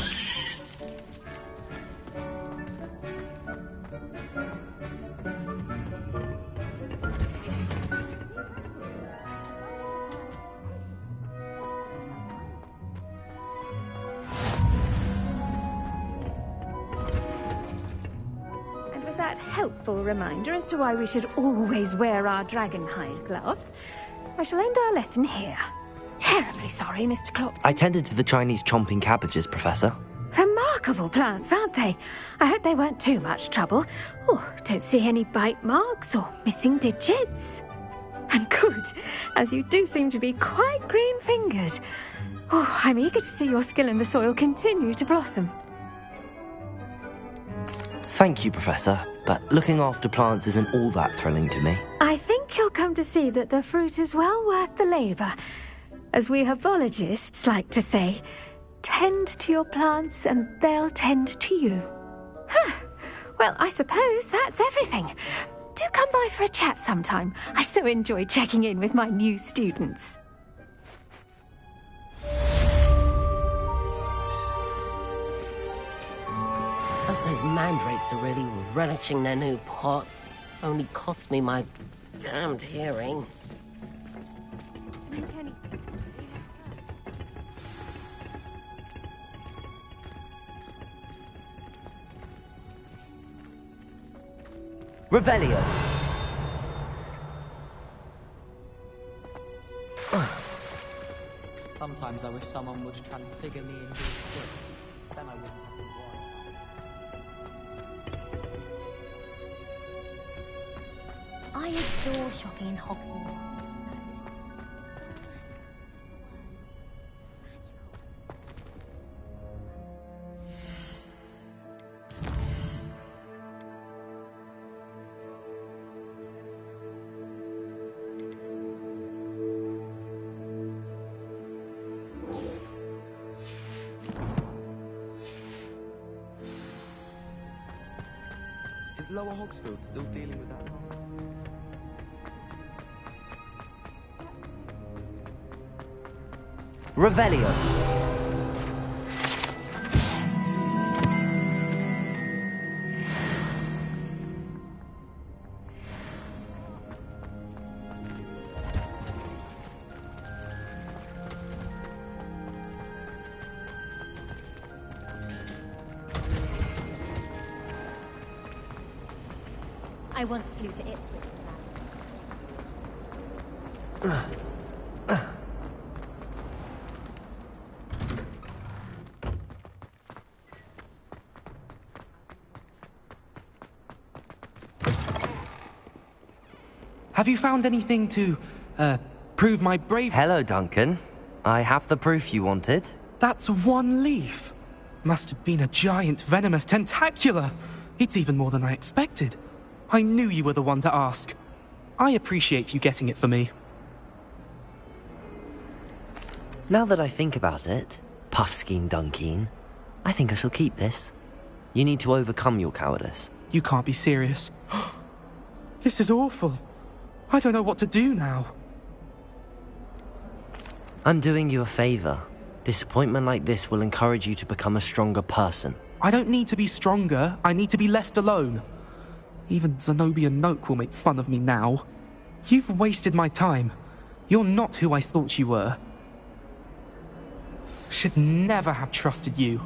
V: And with that helpful reminder as to why we should always wear our dragon hide gloves, I shall end our lesson here. Terribly sorry, Mr. Clopton.
B: I tended to the Chinese chomping cabbages, Professor.
V: Remarkable plants, aren't they? I hope they weren't too much trouble. Oh, don't see any bite marks or missing digits. And good, as you do seem to be quite green-fingered. Oh, I'm eager to see your skill in the soil continue to blossom.
B: Thank you, Professor, but looking after plants isn't all that thrilling to me.
V: I think you'll come to see that the fruit is well worth the labour. As we herbologists like to say, tend to your plants and they'll tend to you. Huh. Well, I suppose that's everything. Do come by for a chat sometime. I so enjoy checking in with my new students.
E: Hope those mandrakes are really relishing their new pots. Only cost me my damned hearing.
B: Revelio!
P: Sometimes I wish someone would transfigure me into a stick. Then I wouldn't have to worry.
H: I adore shopping in Hogwarts.
O: Is Lower Hogsfield still dealing with that?
B: Revelio!
H: I once flew to Ipswich.
O: Have you found anything to, prove my bravery?
B: Hello, Duncan. I have the proof you wanted.
O: That's one leaf. Must have been a giant venomous tentacula. It's even more than I expected. I knew you were the one to ask. I appreciate you getting it for me.
B: Now that I think about it, Puffskein Dunkeen, I think I shall keep this. You need to overcome your cowardice.
O: You can't be serious. This is awful. I don't know what to do now.
B: I'm doing you a favor. Disappointment like this will encourage you to become a stronger person.
O: I don't need to be stronger. I need to be left alone. Even Zenobia Noak will make fun of me now. You've wasted my time. You're not who I thought you were. Should never have trusted you.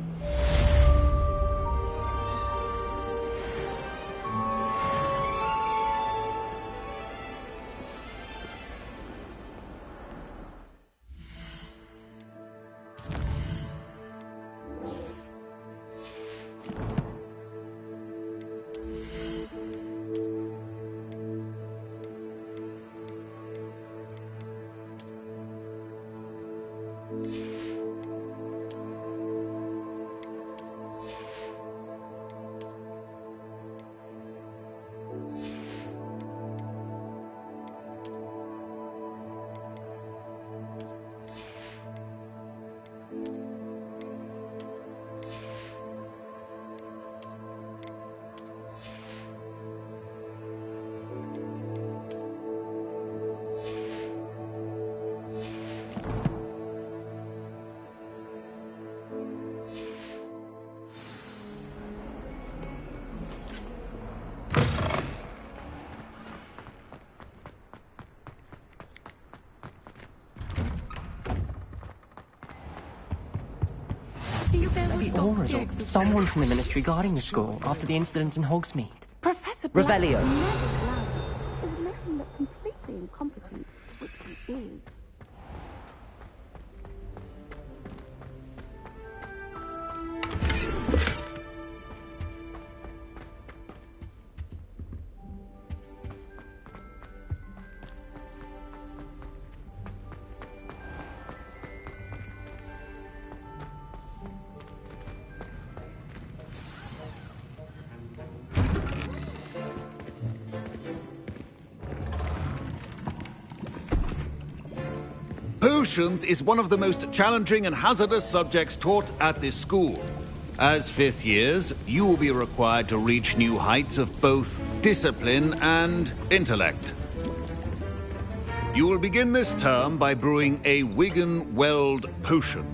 F: Maybe Aura's or someone from the Ministry guarding the school after the incident in Hogsmeade.
S: Professor
B: Revelio.
G: Is making look completely incompetent, which he is.
C: Potions is one of the most challenging and hazardous subjects taught at this school. As fifth years, you will be required to reach new heights of both discipline and intellect. You will begin this term by brewing a Wigan-Weld potion.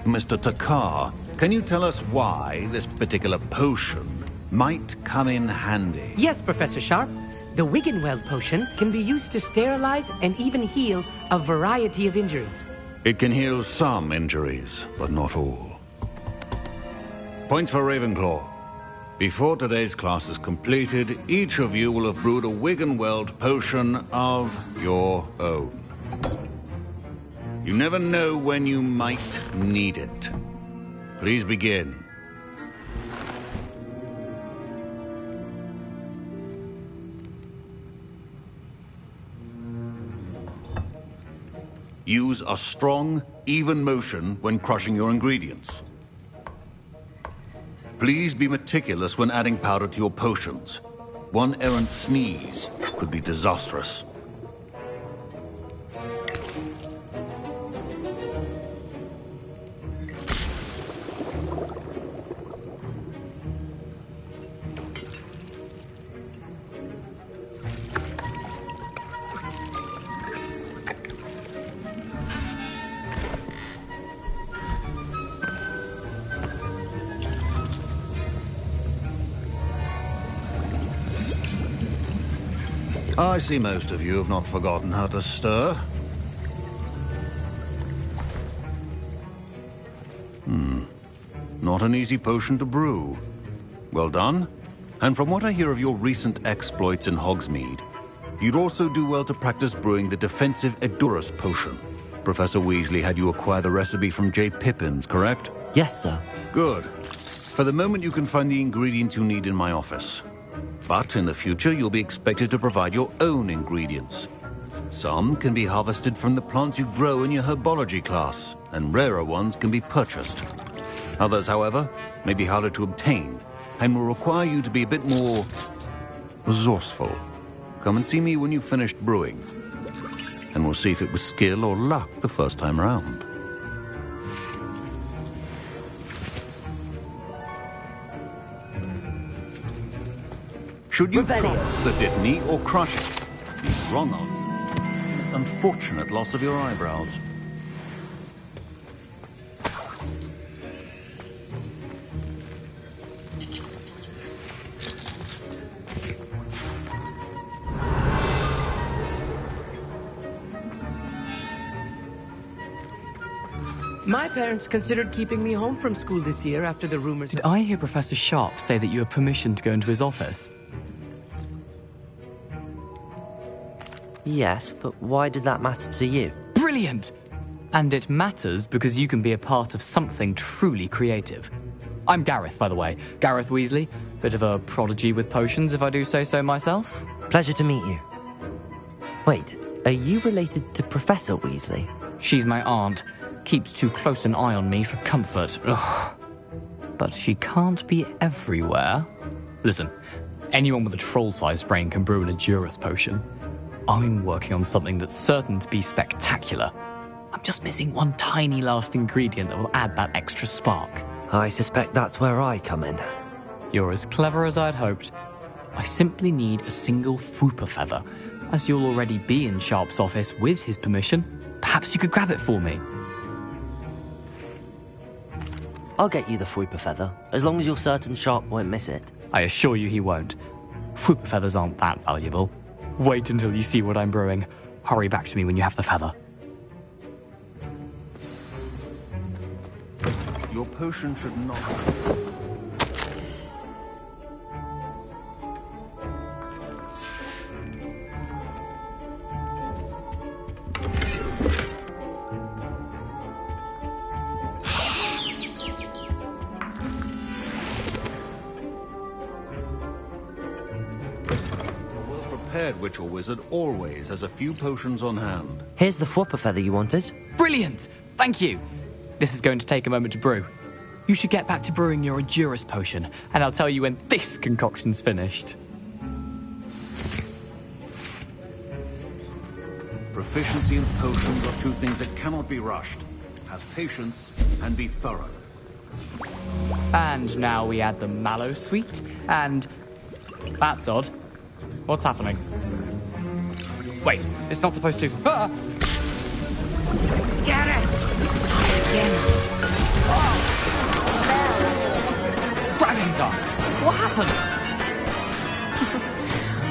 C: Mr. Takar, can you tell us why this particular potion might come in handy?
Q: Yes, Professor Sharp. The Wigan-Weld potion can be used to sterilize and even heal a variety of injuries.
C: It can heal some injuries, but not all. Points for Ravenclaw. Before today's class is completed, each of you will have brewed a Wigan-Weld potion of your own. You never know when you might need it. Please begin. Use a strong, even motion when crushing your ingredients. Please be meticulous when adding powder to your potions. One errant sneeze could be disastrous. I see most of you have not forgotten how to stir. Not an easy potion to brew. Well done. And from what I hear of your recent exploits in Hogsmeade, you'd also do well to practice brewing the defensive Edurus potion. Professor Weasley had you acquire the recipe from J. Pippins, correct?
B: Yes, sir.
C: Good. For the moment, you can find the ingredients you need in my office. But in the future, you'll be expected to provide your own ingredients. Some can be harvested from the plants you grow in your herbology class, and rarer ones can be purchased. Others, however, may be harder to obtain, and will require you to be a bit more resourceful. Come and see me when you've finished brewing, and we'll see if it was skill or luck the first time round. Should you drop the Dittany or crush it? The wrong answer. Unfortunate loss of your eyebrows.
Q: My parents considered keeping me home from school this year after the rumors...
N: Did I hear Professor Sharp say that you have permission to go into his office?
B: Yes, but why does that matter to you?
N: Brilliant! And it matters because you can be a part of something truly creative. I'm Gareth, by the way. Gareth Weasley. Bit of a prodigy with potions, if I do say so myself.
B: Pleasure to meet you. Wait, are you related to Professor Weasley?
N: She's my aunt. Keeps too close an eye on me for comfort. Ugh. But she can't be everywhere. Listen, anyone with a troll-sized brain can brew an Edurus potion. I'm working on something that's certain to be spectacular. I'm just missing one tiny last ingredient that will add that extra spark.
B: I suspect that's where I come in.
N: You're as clever as I'd hoped. I simply need a single Fwooper feather. As you'll already be in Sharp's office with his permission, perhaps you could grab it for me.
B: I'll get you the Fwooper feather, as long as you're certain Sharp won't miss it.
N: I assure you he won't. Fwooper feathers aren't that valuable. Wait until you see what I'm brewing. Hurry back to me when you have the feather.
C: Your potion should not... Prepared witch or wizard always has a few potions on hand.
B: Here's the Fwopper feather you wanted.
O: Brilliant! Thank you! This is going to take a moment to brew. You should get back to brewing your Endurus potion, and I'll tell you when this concoction's finished.
C: Proficiency and potions are two things that cannot be rushed. Have patience and be thorough.
O: And now we add the mallow sweet, and... That's odd. What's happening? Wait, it's not supposed to... Ah!
E: Get it!
O: Dragon's Tongue! What happened?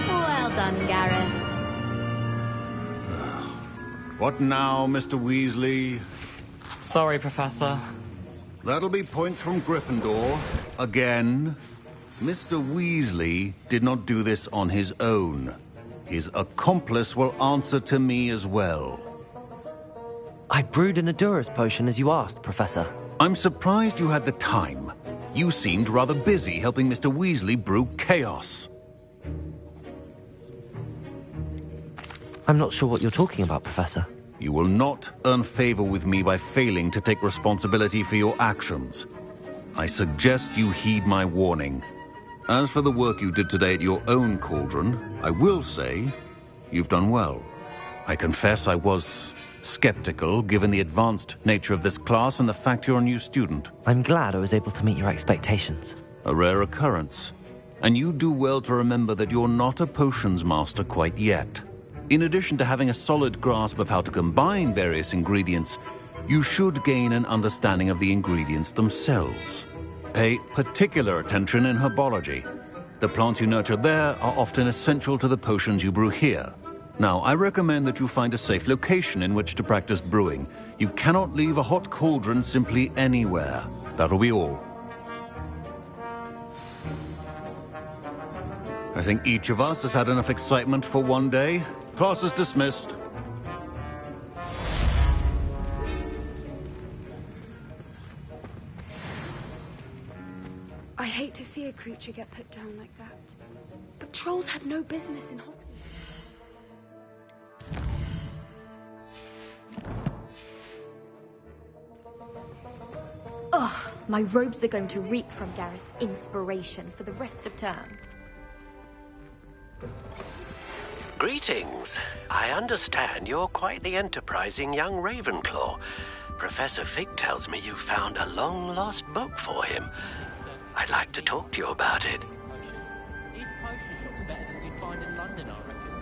T: Well done, Gareth.
C: What now, Mr. Weasley?
O: Sorry, Professor.
C: That'll be points from Gryffindor. Again. Mr. Weasley did not do this on his own. His accomplice will answer to me as well.
B: I brewed an Endurus potion as you asked, Professor.
C: I'm surprised you had the time. You seemed rather busy helping Mr. Weasley brew chaos.
B: I'm not sure what you're talking about, Professor.
C: You will not earn favor with me by failing to take responsibility for your actions. I suggest you heed my warning. As for the work you did today at your own cauldron, I will say you've done well. I confess I was skeptical, given the advanced nature of this class and the fact you're a new student.
B: I'm glad I was able to meet your expectations.
C: A rare occurrence. And you do well to remember that you're not a potions master quite yet. In addition to having a solid grasp of how to combine various ingredients, you should gain an understanding of the ingredients themselves. Pay particular attention in herbology. The plants you nurture there are often essential to the potions you brew here. Now, I recommend that you find a safe location in which to practice brewing. You cannot leave a hot cauldron simply anywhere. That'll be all. I think each of us has had enough excitement for one day. Class is dismissed.
G: I hate to see a creature get put down like that. But trolls have no business in Hogsmeade.
T: Ugh, my robes are going to reek from Gareth's inspiration for the rest of term.
A: Greetings. I understand you're quite the enterprising young Ravenclaw. Professor Fig tells me you found a long-lost book for him. I'd like to talk to you about it.
P: These potion shops are better than you'd find in London, I reckon.